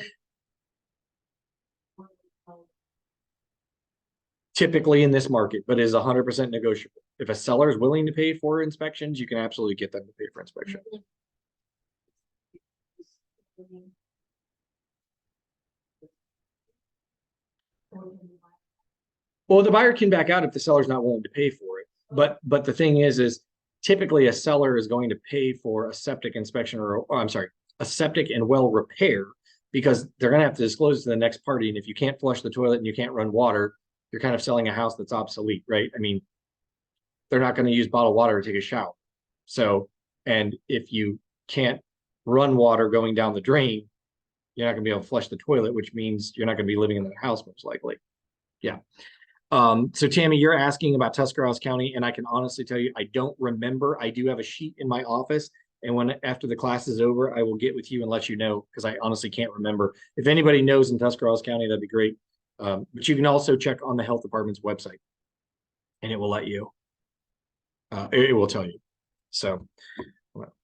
Typically in this market, but is 100% negotiable. If a seller is willing to pay for inspections, you can absolutely get them to pay for inspection. Well, the buyer can back out if the seller's not willing to pay for it. But the thing is typically a seller is going to pay for a septic inspection or I'm sorry, a septic and well repair because they're going to have to disclose to the next party. And if you can't flush the toilet and you can't run water, you're kind of selling a house that's obsolete, right? I mean, they're not going to use bottled water to take a shower. So, and if you can't run water going down the drain, you're not going to be able to flush the toilet, which means you're not going to be living in that house most likely. Yeah. So Tammy, you're asking about Tuscarawas County, and I can honestly tell you, I don't remember. I do have a sheet in my office, and when after the class is over, I will get with you and let you know because I honestly can't remember. If anybody knows in Tuscarawas County, that'd be great. But you can also check on the health department's website, and it will let you. It will tell you. So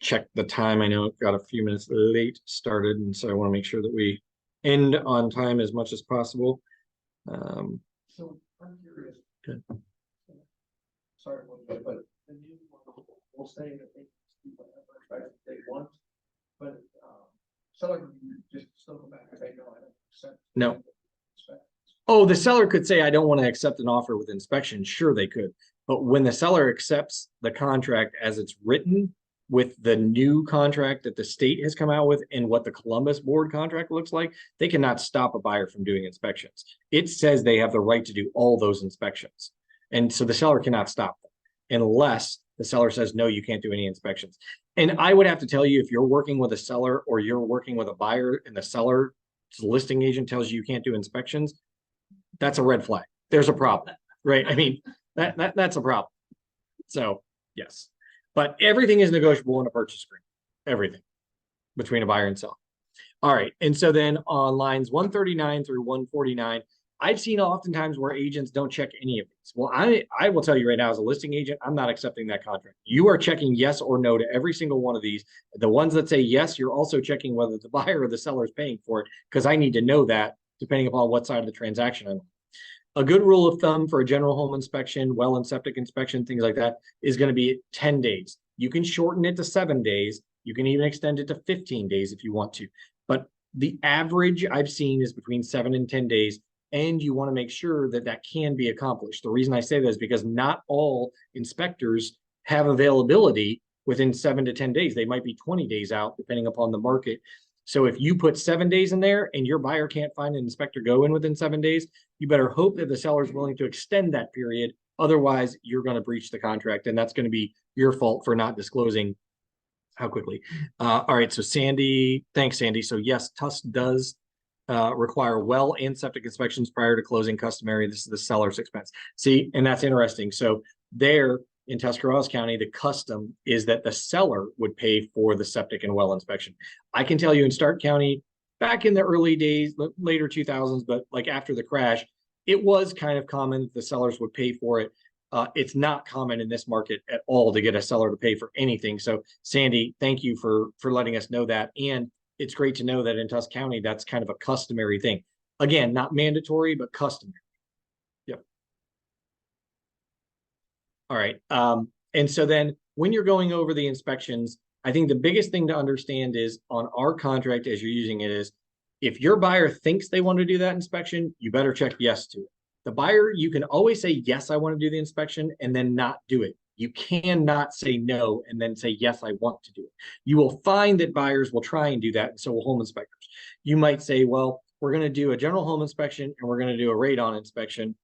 check the time. I know I've got a few minutes late started, and so I want to make sure that we end on time as much as possible. So I'm curious. Good. Sorry, but the new one will say that they do whatever they want, but seller can just still go back and say, no, I don't accept. No. Oh, the seller could say, I don't want to accept an offer with inspection. Sure, they could. But when the seller accepts the contract as it's written with the new contract that the state has come out with and what the Columbus board contract looks like, they cannot stop a buyer from doing inspections. It says they have the right to do all those inspections. And so the seller cannot stop them unless the seller says, no, you can't do any inspections. And I would have to tell you, if you're working with a seller or you're working with a buyer and the seller's listing agent tells you can't do inspections, that's a red flag. There's a problem, right? I mean, that's a problem. So yes, but everything is negotiable in a purchase agreement, everything between a buyer and seller. All right. And so then on lines 139 through 149, I've seen oftentimes where agents don't check any of these. Well, I will tell you right now as a listing agent, I'm not accepting that contract. You are checking yes or no to every single one of these. The ones that say yes, you're also checking whether the buyer or the seller is paying for it because I need to know that depending upon what side of the transaction I'm on. A good rule of thumb for a general home inspection, well and septic inspection, things like that, is going to be 10 days. You can shorten it to 7 days. You can even extend it to 15 days if you want to. But the average I've seen is between 7 and 10 days. And you want to make sure that that can be accomplished. The reason I say that is because not all inspectors have availability within 7 to 10 days. They might be 20 days out, depending upon the market. So if you put 7 days in there and your buyer can't find an inspector go in within 7 days, you better hope that the seller is willing to extend that period. Otherwise, you're going to breach the contract, and that's going to be your fault for not disclosing how quickly. All right, so Sandy, thanks, Sandy. So yes, TUS does require well and septic inspections prior to closing customary. This is the seller's expense. See, and that's interesting. So there in Tuscarawas County, the custom is that the seller would pay for the septic and well inspection. I can tell you in Stark County, back in the early days, later 2000s, but like after the crash, it was kind of common that the sellers would pay for it. It's not common in this market at all to get a seller to pay for anything. So Sandy, thank you for letting us know that. And it's great to know that in Tusc County, that's kind of a customary thing. Again, not mandatory, but customary. Yep. All right. And so then when you're going over the inspections, I think the biggest thing to understand is on our contract as you're using it is if your buyer thinks they want to do that inspection, you better check yes to it. The buyer, you can always say, yes, I want to do the inspection and then not do it. You cannot say no and then say, yes, I want to do it. You will find that buyers will try and do that. And so will home inspectors. You might say, well, we're going to do a general home inspection and we're going to do a radon inspection.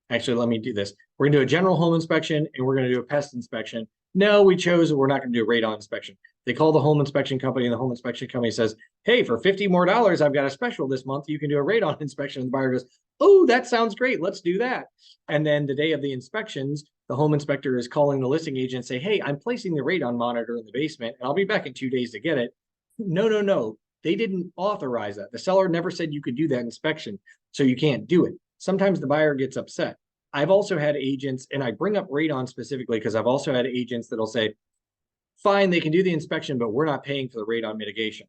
Actually, let me do this. We're going to do a general home inspection and we're going to do a pest inspection. No, we chose we're not going to do a radon inspection. They call the home inspection company and the home inspection company says, hey, for $50 more, I've got a special this month. You can do a radon inspection. And the buyer goes, oh, that sounds great. Let's do that. And then the day of the inspections, the home inspector is calling the listing agent and say, hey, I'm placing the radon monitor in the basement and I'll be back in 2 days to get it. No, no, no. They didn't authorize that. The seller never said you could do that inspection, so you can't do it. Sometimes the buyer gets upset. I've also had agents, and I bring up radon specifically because I've also had agents that'll say, fine, they can do the inspection, but we're not paying for the radon mitigation.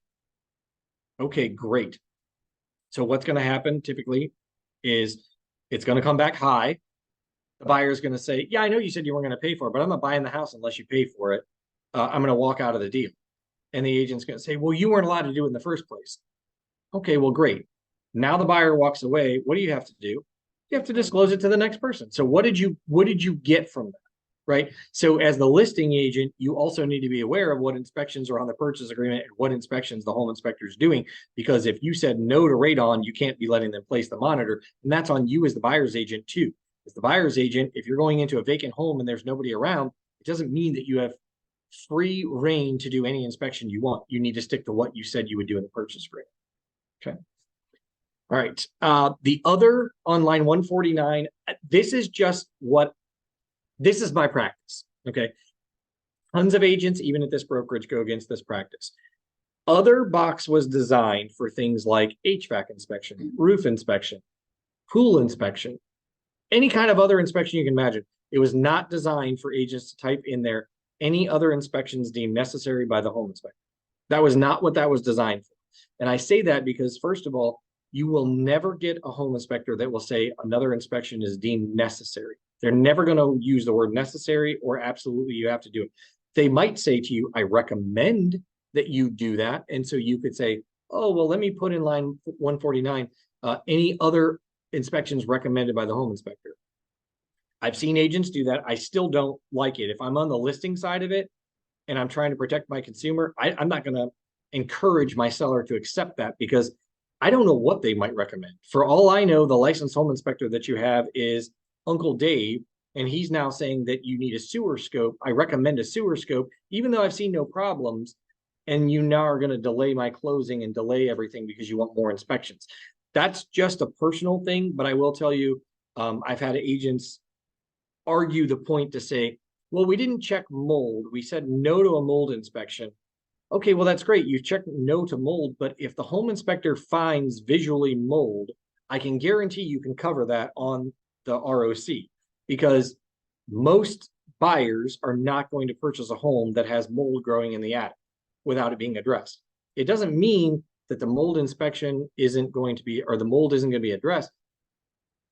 Okay, great. So what's going to happen typically is it's going to come back high. The buyer is going to say, yeah, I know you said you weren't going to pay for it, but I'm not buying the house unless you pay for it. I'm going to walk out of the deal. And the agent's going to say, well, you weren't allowed to do it in the first place. Okay, well, great. Now the buyer walks away. What do you have to do? You have to disclose it to the next person. So what did you get from that? Right. So as the listing agent, you also need to be aware of what inspections are on the purchase agreement and what inspections the home inspector is doing. Because if you said no to radon, you can't be letting them place the monitor. And that's on you as the buyer's agent too. As the buyer's agent, if you're going into a vacant home and there's nobody around, it doesn't mean that you have free reign to do any inspection you want. You need to stick to what you said you would do in the purchase agreement. Okay. All right. The other on line 149, this is my practice. Okay. Tons of agents, even at this brokerage, go against this practice. Other box was designed for things like HVAC inspection, roof inspection, pool inspection, any kind of other inspection you can imagine. It was not designed for agents to type in there any other inspections deemed necessary by the home inspector. That was not what that was designed for. And I say that because, first of all, you will never get a home inspector that will say another inspection is deemed necessary. They're never going to use the word necessary or absolutely you have to do it. They might say to you, I recommend that you do that. And so you could say, oh, well, let me put in line 149, any other inspections recommended by the home inspector. I've seen agents do that. I still don't like it. If I'm on the listing side of it and I'm trying to protect my consumer, I'm not going to encourage my seller to accept that because I don't know what they might recommend. For all I know, the licensed home inspector that you have is Uncle Dave, and he's now saying that you need a sewer scope. I recommend a sewer scope, even though I've seen no problems, and you now are going to delay my closing and delay everything because you want more inspections. That's just a personal thing, but I will tell you, I've had agents argue the point to say, well, we didn't check mold. We said no to a mold inspection. Okay, well, that's great. You checked no to mold, but if the home inspector finds visually mold, I can guarantee you can cover that on the ROC because most buyers are not going to purchase a home that has mold growing in the attic without it being addressed. It doesn't mean that the mold inspection isn't going to be, or the mold isn't going to be addressed.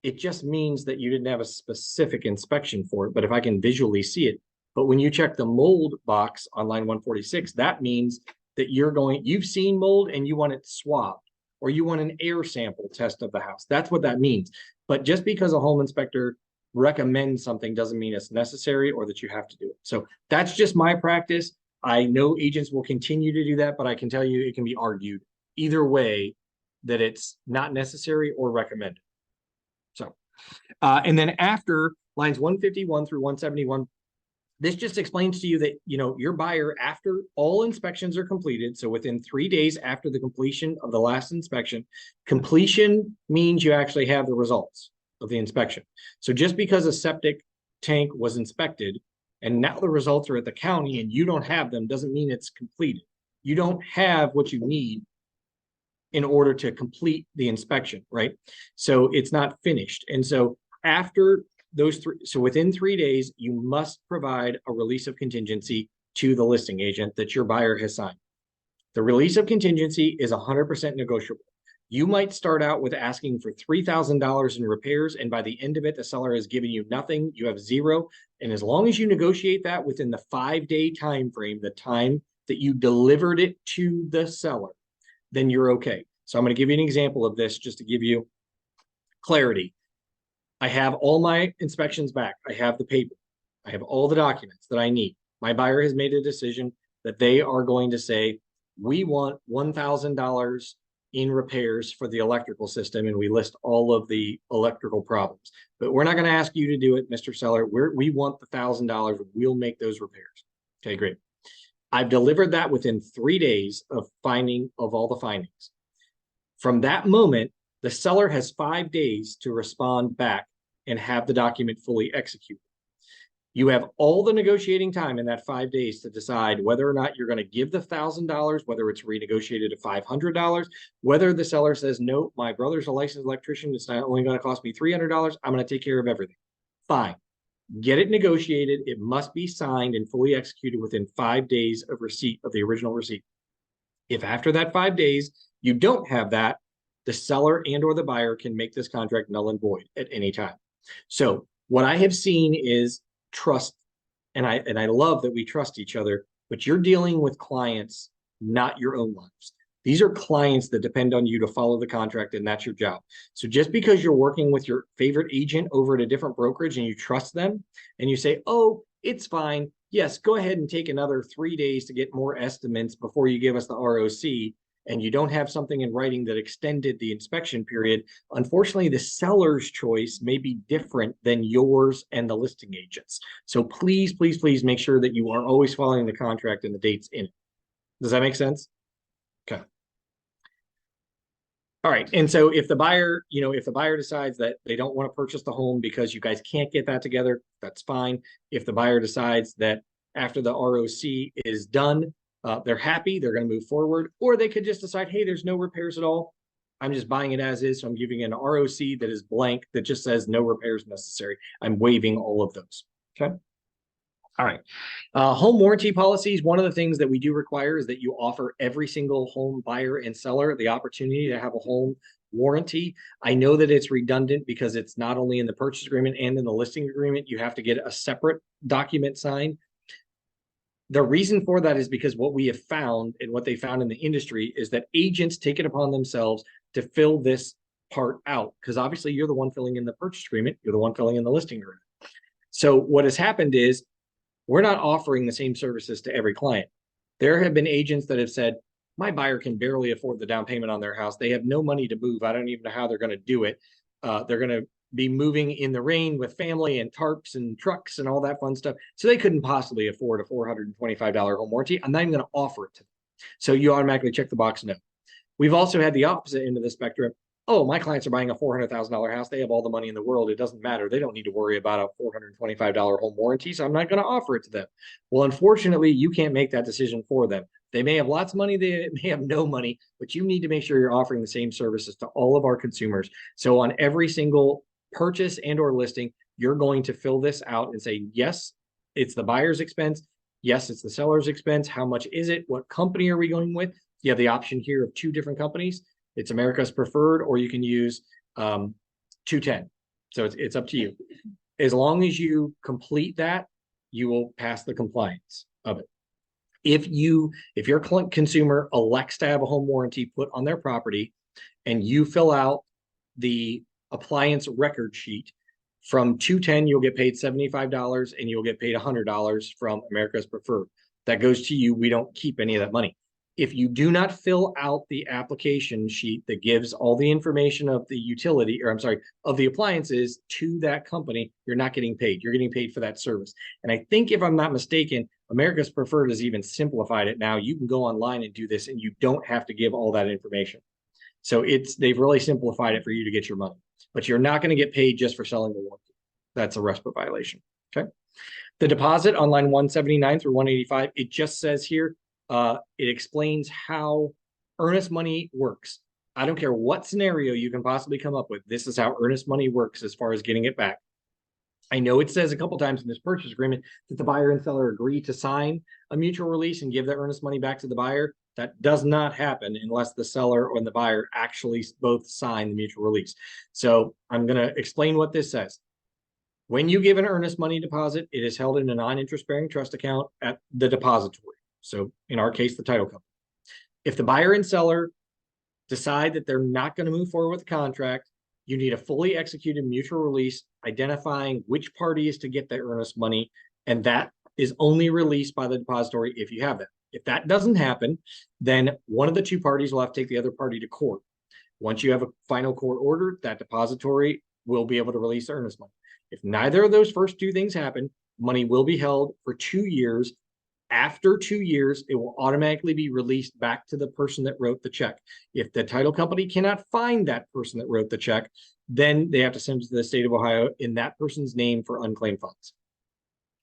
It just means that you didn't have a specific inspection for it, but if I can visually see it. But when you check the mold box on line 146, that means that you've seen mold and you want it swabbed, or you want an air sample test of the house. That's what that means. But just because a home inspector recommends something doesn't mean it's necessary or that you have to do it. So that's just my practice. I know agents will continue to do that, but I can tell you it can be argued either way that it's not necessary or recommended. So, and then after lines 151 through 171, this just explains to you that, your buyer, after all inspections are completed, so within 3 days after the completion of the last inspection, completion means you actually have the results of the inspection. So just because a septic tank was inspected and now the results are at the county and you don't have them doesn't mean it's completed. You don't have what you need in order to complete the inspection, right? So it's not finished. And so after those within 3 days, you must provide a release of contingency to the listing agent that your buyer has signed. The release of contingency is 100% negotiable. You might start out with asking for $3,000 in repairs, and by the end of it, the seller has given you nothing. You have zero. And as long as you negotiate that within the 5-day time frame, the time that you delivered it to the seller, then you're okay. So I'm going to give you an example of this just to give you clarity. I have all my inspections back. I have the paper. I have all the documents that I need. My buyer has made a decision that they are going to say, we want $1,000 in repairs for the electrical system, and we list all of the electrical problems. But we're not going to ask you to do it, Mr. Seller. We want the $1,000. We'll make those repairs. Okay, great. I've delivered that within 3 days of all the findings. From that moment, the seller has 5 days to respond back and have the document fully executed. You have all the negotiating time in that 5 days to decide whether or not you're going to give the $1,000, whether it's renegotiated to $500, whether the seller says, no, my brother's a licensed electrician. It's not only going to cost me $300. I'm going to take care of everything. Fine. Get it negotiated. It must be signed and fully executed within 5 days of receipt of the original receipt. If after that 5 days, you don't have that, the seller and or the buyer can make this contract null and void at any time. So what I have seen is trust, and I love that we trust each other, but you're dealing with clients not your own lives. These are clients that depend on you to follow the contract, and that's your job. So just because you're working with your favorite agent over at a different brokerage and you trust them and you say, oh, it's fine. Yes, go ahead and take another 3 days to get more estimates before you give us the ROC, and you don't have something in writing that extended the inspection period. Unfortunately, the seller's choice may be different than yours and the listing agents. So please, please, please make sure that you are always following the contract and the dates in it. Does that make sense? Okay. All right. And so if the buyer, if the buyer decides that they don't want to purchase the home because you guys can't get that together, that's fine. If the buyer decides that after the ROC is done, they're happy, they're going to move forward, or they could just decide, hey, there's no repairs at all. I'm just buying it as is. So I'm giving an ROC that is blank that just says no repairs necessary. I'm waiving all of those. Okay. All right. Home warranty policies. One of the things that we do require is that you offer every single home buyer and seller the opportunity to have a home warranty. I know that it's redundant because it's not only in the purchase agreement and in the listing agreement. You have to get a separate document signed. The reason for that is because what we have found and what they found in the industry is that agents take it upon themselves to fill this part out, because obviously you're the one filling in the purchase agreement. You're the one filling in the listing agreement. So what has happened is, we're not offering the same services to every client. There have been agents that have said, my buyer can barely afford the down payment on their house. They have no money to move. I don't even know how they're going to do it. They're going to be moving in the rain with family and tarps and trucks and all that fun stuff. So they couldn't possibly afford a $425 home warranty. I'm not even going to offer it to them. So you automatically check the box no. We've also had the opposite end of the spectrum. Oh, my clients are buying a $400,000 house. They have all the money in the world. It doesn't matter. They don't need to worry about a $425 home warranty, so I'm not going to offer it to them. Well, unfortunately, you can't make that decision for them. They may have lots of money. They may have no money, but you need to make sure you're offering the same services to all of our consumers. So on every single purchase and or listing, you're going to fill this out and say, yes, it's the buyer's expense. Yes, it's the seller's expense. How much is it? What company are we going with? You have the option here of 2 different companies. It's America's Preferred, or you can use 210. So it's up to you. As long as you complete that, you will pass the compliance of it. If your consumer elects to have a home warranty put on their property and you fill out the appliance record sheet, from 210, you'll get paid $75 and you'll get paid $100 from America's Preferred. That goes to you. We don't keep any of that money. If you do not fill out the application sheet that gives all the information of the utility, or I'm sorry, of the appliances to that company, you're not getting paid. You're getting paid for that service. And I think, if I'm not mistaken, America's Preferred has even simplified it now. You can go online and do this, and you don't have to give all that information. So they've really simplified it for you to get your money. But you're not going to get paid just for selling the warranty. That's a RESPA violation. Okay. The deposit on line 179 through 185, it just says here, it explains how earnest money works. I don't care what scenario you can possibly come up with. This is how earnest money works as far as getting it back. I know it says a couple times in this purchase agreement that the buyer and seller agree to sign a mutual release and give the earnest money back to the buyer. That does not happen unless the seller or the buyer actually both sign the mutual release. So I'm going to explain what this says. When you give an earnest money deposit, it is held in a non-interest bearing trust account at the depository. So in our case, the title company. If the buyer and seller decide that they're not going to move forward with the contract, you need a fully executed mutual release identifying which party is to get the earnest money, and that is only released by the depository if you have that. If that doesn't happen, then one of the 2 parties will have to take the other party to court. Once you have a final court order, that depository will be able to release the earnest money. If neither of those first 2 things happen, money will be held for 2 years. After 2 years, it will automatically be released back to the person that wrote the check. If the title company cannot find that person that wrote the check, then they have to send it to the state of Ohio in that person's name for unclaimed funds.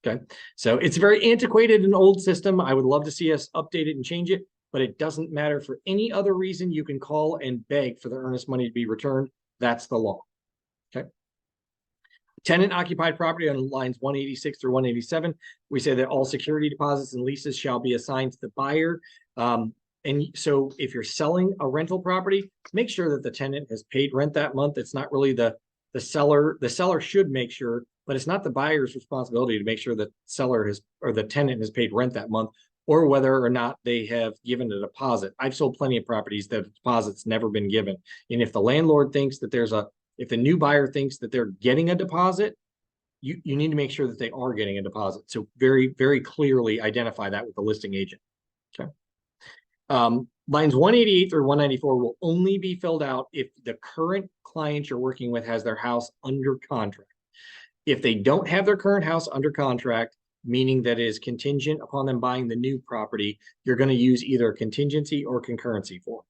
Okay, so it's a very antiquated and old system. I would love to see us update it and change it, but it doesn't matter for any other reason. You can call and beg for the earnest money to be returned. That's the law. Okay. Tenant occupied property on lines 186 through 187. We say that all security deposits and leases shall be assigned to the buyer. And so if you're selling a rental property, make sure that the tenant has paid rent that month. It's not really the seller. The seller should make sure, but it's not the buyer's responsibility to make sure that seller has, or the tenant has paid rent that month. or whether or not they have given a deposit. I've sold plenty of properties that a deposit's never been given. And if the landlord thinks that if the new buyer thinks that they're getting a deposit, you need to make sure that they are getting a deposit. So very, very clearly identify that with the listing agent. Okay. Lines 188 through 194 will only be filled out if the current client you're working with has their house under contract. If they don't have their current house under contract, meaning that it is contingent upon them buying the new property, you're going to use either contingency or concurrency for.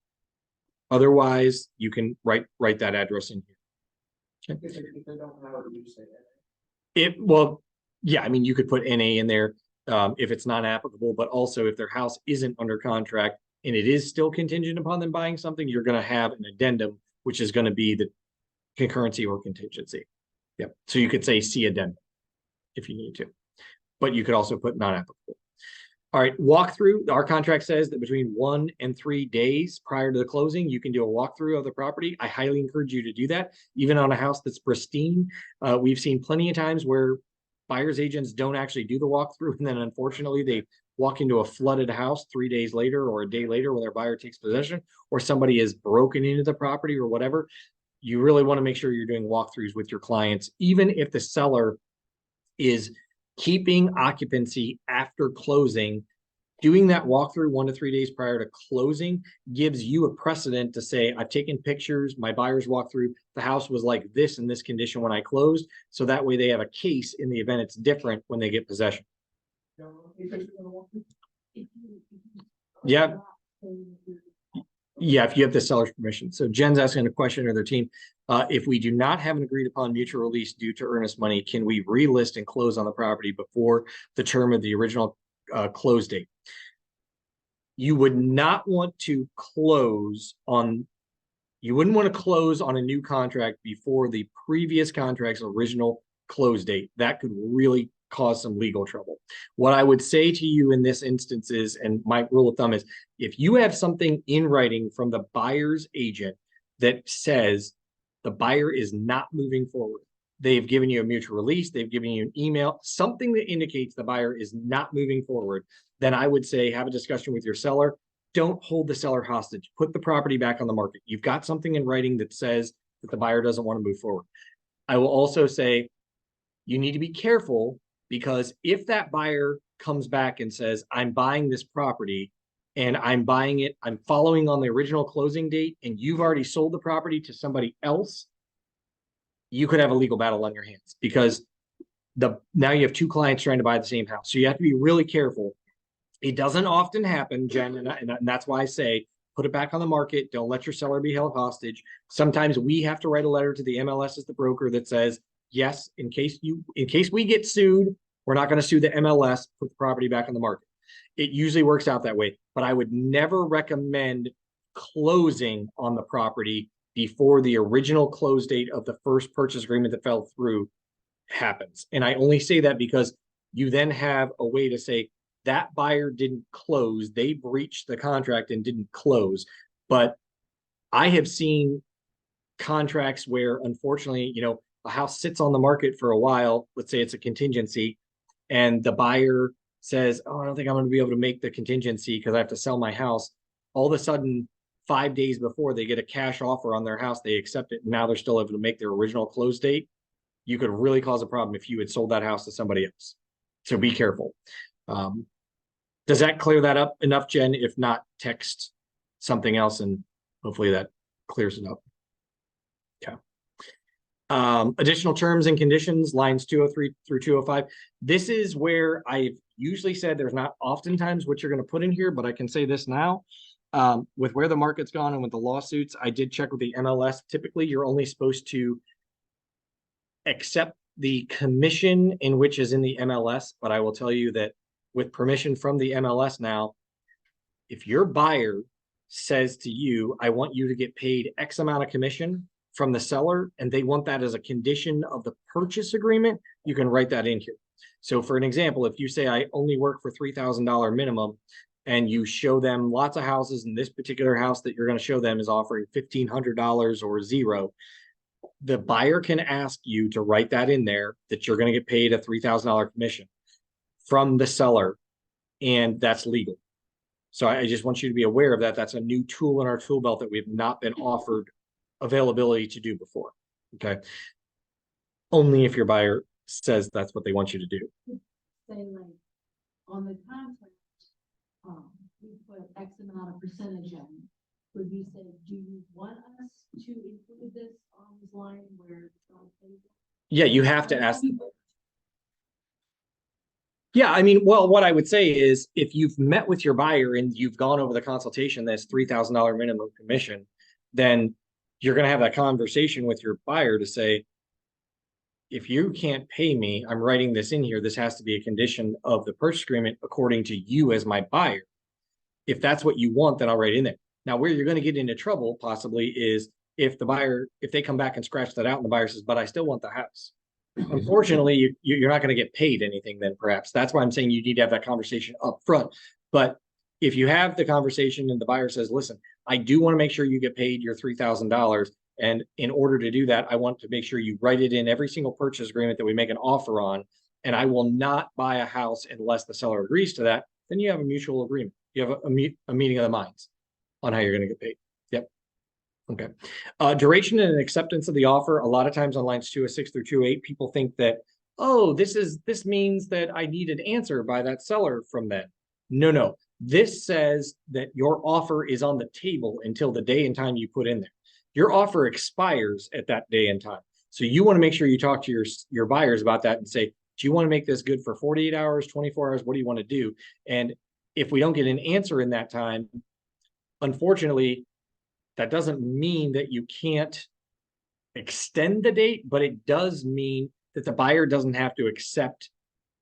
Otherwise, you can write that address in here. Okay. If they don't have it, you say that. Well, yeah, I mean, you could put NA in there if it's not applicable, but also if their house isn't under contract and it is still contingent upon them buying something, you're going to have an addendum, which is going to be the concurrency or contingency. Yep. So you could say C addendum if you need to, but you could also put non-applicable. All right, walkthrough. Our contract says that between 1 and 3 days prior to the closing, you can do a walkthrough of the property. I highly encourage you to do that, even on a house that's pristine. We've seen plenty of times where buyer's agents don't actually do the walkthrough, and then unfortunately they walk into a flooded house 3 days later or a day later when their buyer takes possession, or somebody has broken into the property or whatever. You really want to make sure you're doing walkthroughs with your clients, even if the seller is keeping occupancy after closing. Doing that walkthrough 1 to 3 days prior to closing gives you a precedent to say, I've taken pictures, my buyers walked through, the house was like this in this condition when I closed. So that way they have a case in the event it's different when they get possession. Yeah. Yeah, if you have the seller's permission. So Jen's asking a question of their team. If we do not have an agreed upon mutual release due to earnest money, can we relist and close on the property before the term of the original close date? You would not want to you wouldn't want to close on a new contract before the previous contract's original close date. That could really cause some legal trouble. What I would say to you in this instance is, and my rule of thumb is, if you have something in writing from the buyer's agent that says the buyer is not moving forward, they've given you a mutual release, they've given you an email, something that indicates the buyer is not moving forward, then I would say have a discussion with your seller. Don't hold the seller hostage. Put the property back on the market. You've got something in writing that says that the buyer doesn't want to move forward. I will also say you need to be careful, because if that buyer comes back and says, I'm buying this property and I'm buying it, I'm following on the original closing date, and you've already sold the property to somebody else, you could have a legal battle on your hands, because now you have two clients trying to buy the same house. So you have to be really careful. It doesn't often happen, Jen, and that's why I say put it back on the market. Don't let your seller be held hostage. Sometimes we have to write a letter to the MLS as the broker that says, yes, in case we get sued, we're not going to sue the MLS, put the property back on the market. It usually works out that way, but I would never recommend closing on the property before the original close date of the first purchase agreement that fell through happens. And I only say that because you then have a way to say that buyer didn't close, they breached the contract and didn't close. But I have seen contracts where, unfortunately, a house sits on the market for a while, let's say it's a contingency, and the buyer says, oh, I don't think I'm going to be able to make the contingency because I have to sell my house. All of a sudden, 5 days before they get a cash offer on their house, they accept it, and now they're still able to make their original close date. You could really cause a problem if you had sold that house to somebody else. So be careful. Does that clear that up enough, Jen? If not, text something else and hopefully that clears it up. Okay. Additional terms and conditions, lines 203 through 205. This is where I've usually said there's not oftentimes what you're going to put in here, but I can say this now. With where the market's gone and with the lawsuits, I did check with the MLS. Typically, you're only supposed to accept the commission in which is in the MLS, but I will tell you that with permission from the MLS now, if your buyer says to you, I want you to get paid X amount of commission from the seller, and they want that as a condition of the purchase agreement, you can write that in here. So for an example, if you say I only work for $3,000 minimum, and you show them lots of houses, and this particular house that you're going to show them is offering $1,500 or zero, the buyer can ask you to write that in there, that you're going to get paid a $3,000 commission from the seller and that's legal. So I just want you to be aware of that. That's a new tool in our tool belt that we have not been offered availability to do before. Okay. Only if your buyer says that's what they want you to do. Say like, on the contract, we put X amount of percentage in. Would you say, do you want us to include this on this line where it's on the table? Yeah, you have to ask. Yeah, I mean, well, what I would say is if you've met with your buyer and you've gone over the consultation, that's $3,000 minimum commission, then you're going to have that conversation with your buyer to say, if you can't pay me, I'm writing this in here. This has to be a condition of the purchase agreement according to you as my buyer. If that's what you want, then I'll write in there. Now, where you're going to get into trouble possibly is if they come back and scratch that out and the buyer says, but I still want the house. Unfortunately, you're not going to get paid anything then, perhaps. That's why I'm saying you need to have that conversation up front. But if you have the conversation and the buyer says, listen, I do want to make sure you get paid your $3,000. And in order to do that, I want to make sure you write it in every single purchase agreement that we make an offer on. And I will not buy a house unless the seller agrees to that. Then you have a mutual agreement. You have a meeting of the minds on how you're going to get paid. Yep. Okay. Duration and acceptance of the offer. A lot of times on lines 206 through 208, people think that, oh, this means that I need an answer by that seller from them. No. This says that your offer is on the table until the day and time you put in there. Your offer expires at that day and time. So you want to make sure you talk to your buyers about that and say, do you want to make this good for 48 hours, 24 hours? What do you want to do? And if we don't get an answer in that time, unfortunately, that doesn't mean that you can't extend the date, but it does mean that the buyer doesn't have to accept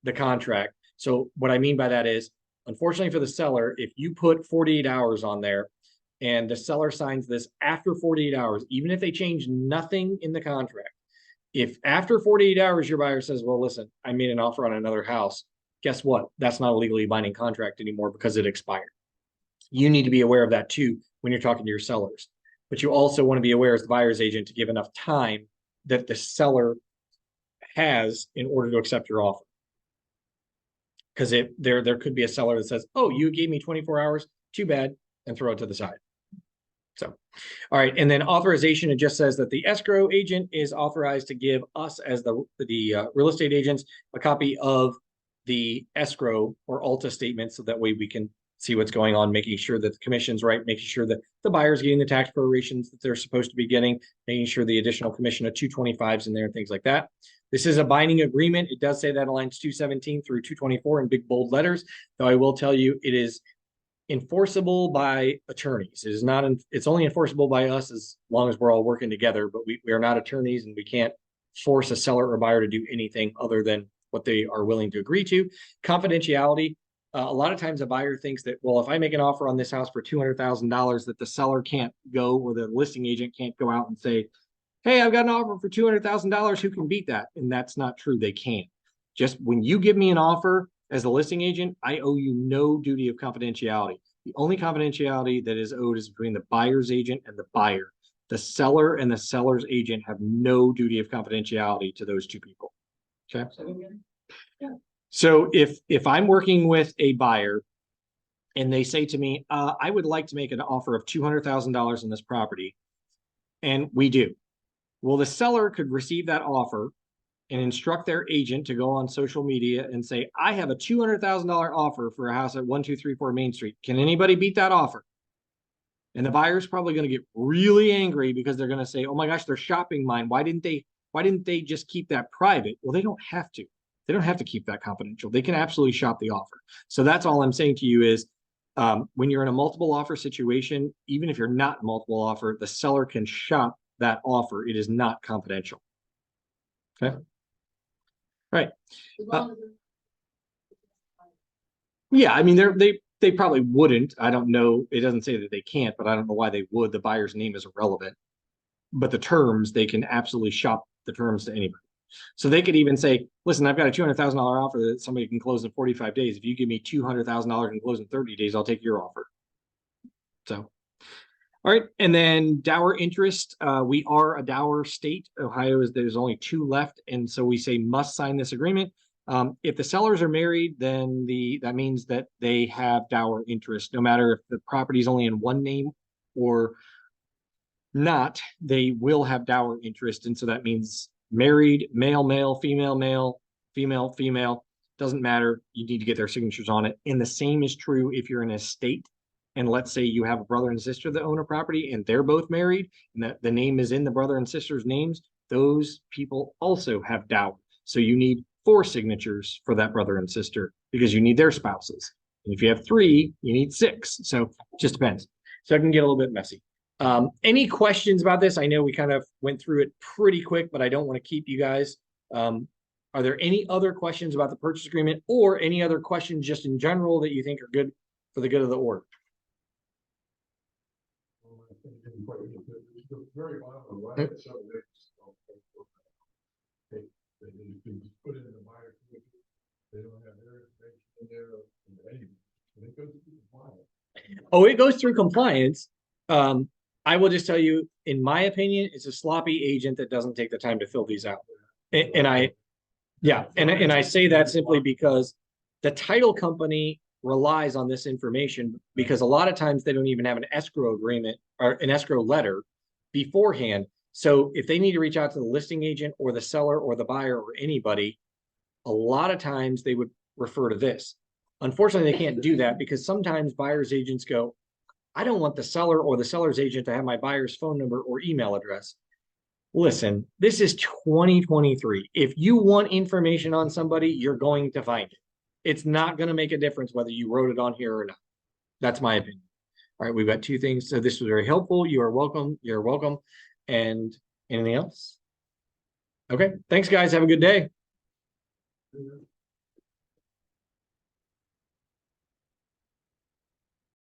the contract. So what I mean by that is, unfortunately for the seller, if you put 48 hours on there and the seller signs this after 48 hours, even if they change nothing in the contract, if after 48 hours your buyer says, well, listen, I made an offer on another house, guess what? That's not a legally binding contract anymore because it expired. You need to be aware of that too when you're talking to your sellers. But you also want to be aware as the buyer's agent to give enough time that the seller has in order to accept your offer. Because there could be a seller that says, oh, you gave me 24 hours, too bad, and throw it to the side. So, all right. And then authorization, it just says that the escrow agent is authorized to give us as the real estate agents a copy of the escrow or ALTA statement so that way we can see what's going on, making sure that the commission's right, making sure that the buyer's getting the tax prorations that they're supposed to be getting, making sure the additional commission of 225's in there and things like that. This is a binding agreement. It does say that on lines 217 through 224 in big bold letters, though I will tell you it is enforceable by attorneys. It is not, it's only enforceable by us as long as we're all working together, but we are not attorneys and we can't force a seller or buyer to do anything other than what they are willing to agree to. Confidentiality. A lot of times a buyer thinks that, well, if I make an offer on this house for $200,000 that the seller can't go or the listing agent can't go out and say, hey, I've got an offer for $200,000. Who can beat that? And that's not true. They can't. Just when you give me an offer as a listing agent, I owe you no duty of confidentiality. The only confidentiality that is owed is between the buyer's agent and the buyer. The seller and the seller's agent have no duty of confidentiality to those two people. Okay. Yeah. So if I'm working with a buyer and they say to me, I would like to make an offer of $200,000 on this property, and we do. Well, the seller could receive that offer and instruct their agent to go on social media and say, I have a $200,000 offer for a house at 1234 Main Street. Can anybody beat that offer? And the buyer's probably going to get really angry because they're going to say, oh my gosh, they're shopping mine. Why didn't they just keep that private? Well, they don't have to. They don't have to keep that confidential. They can absolutely shop the offer. So that's all I'm saying to you is when you're in a multiple offer situation, even if you're not a multiple offer, the seller can shop that offer. It is not confidential. Okay. Right. Yeah, I mean, they probably wouldn't. I don't know. It doesn't say that they can't, but I don't know why they would. The buyer's name is irrelevant. But the terms, they can absolutely shop the terms to anybody. So they could even say, listen, I've got a $200,000 offer that somebody can close in 45 days. If you give me $200,000 and close in 30 days, I'll take your offer. So, all right. And then dower interest. We are a dower state. Ohio there's only 2 left. And so we say must sign this agreement. If the sellers are married, then that means that they have dower interest, no matter if the property is only in one name or not, they will have dower interest. And so that means married, male, male, female, male, female, female, doesn't matter. You need to get their signatures on it. And the same is true if you're in a estate. And let's say you have a brother and sister that own a property and they're both married and that the name is in the brother and sister's names, those people also have dower. So you need 4 signatures for that brother and sister because you need their spouses. And if you have 3, you need 6. So it just depends. So it can get a little bit messy. Any questions about this? I know we kind of went through it pretty quick, but I don't want to keep you guys. Are there any other questions about the purchase agreement or any other questions just in general that you think are good for the good of the org? Very bottom right, so they can just put it in the buyer. They don't have their information in there. And it goes through compliance. Oh, it goes through compliance. I will just tell you, in my opinion, it's a sloppy agent that doesn't take the time to fill these out. And I say that simply because the title company relies on this information because a lot of times they don't even have an escrow agreement or an escrow letter beforehand. So if they need to reach out to the listing agent or the seller or the buyer or anybody, a lot of times they would refer to this. Unfortunately, they can't do that because sometimes buyer's agents go, I don't want the seller or the seller's agent to have my buyer's phone number or email address. Listen, this is 2023. If you want information on somebody, you're going to find it. It's not going to make a difference whether you wrote it on here or not. That's my opinion. All right, we've got 2 things. So this was very helpful. You are welcome. You're welcome. And anything else? Okay, thanks, guys. Have a good day.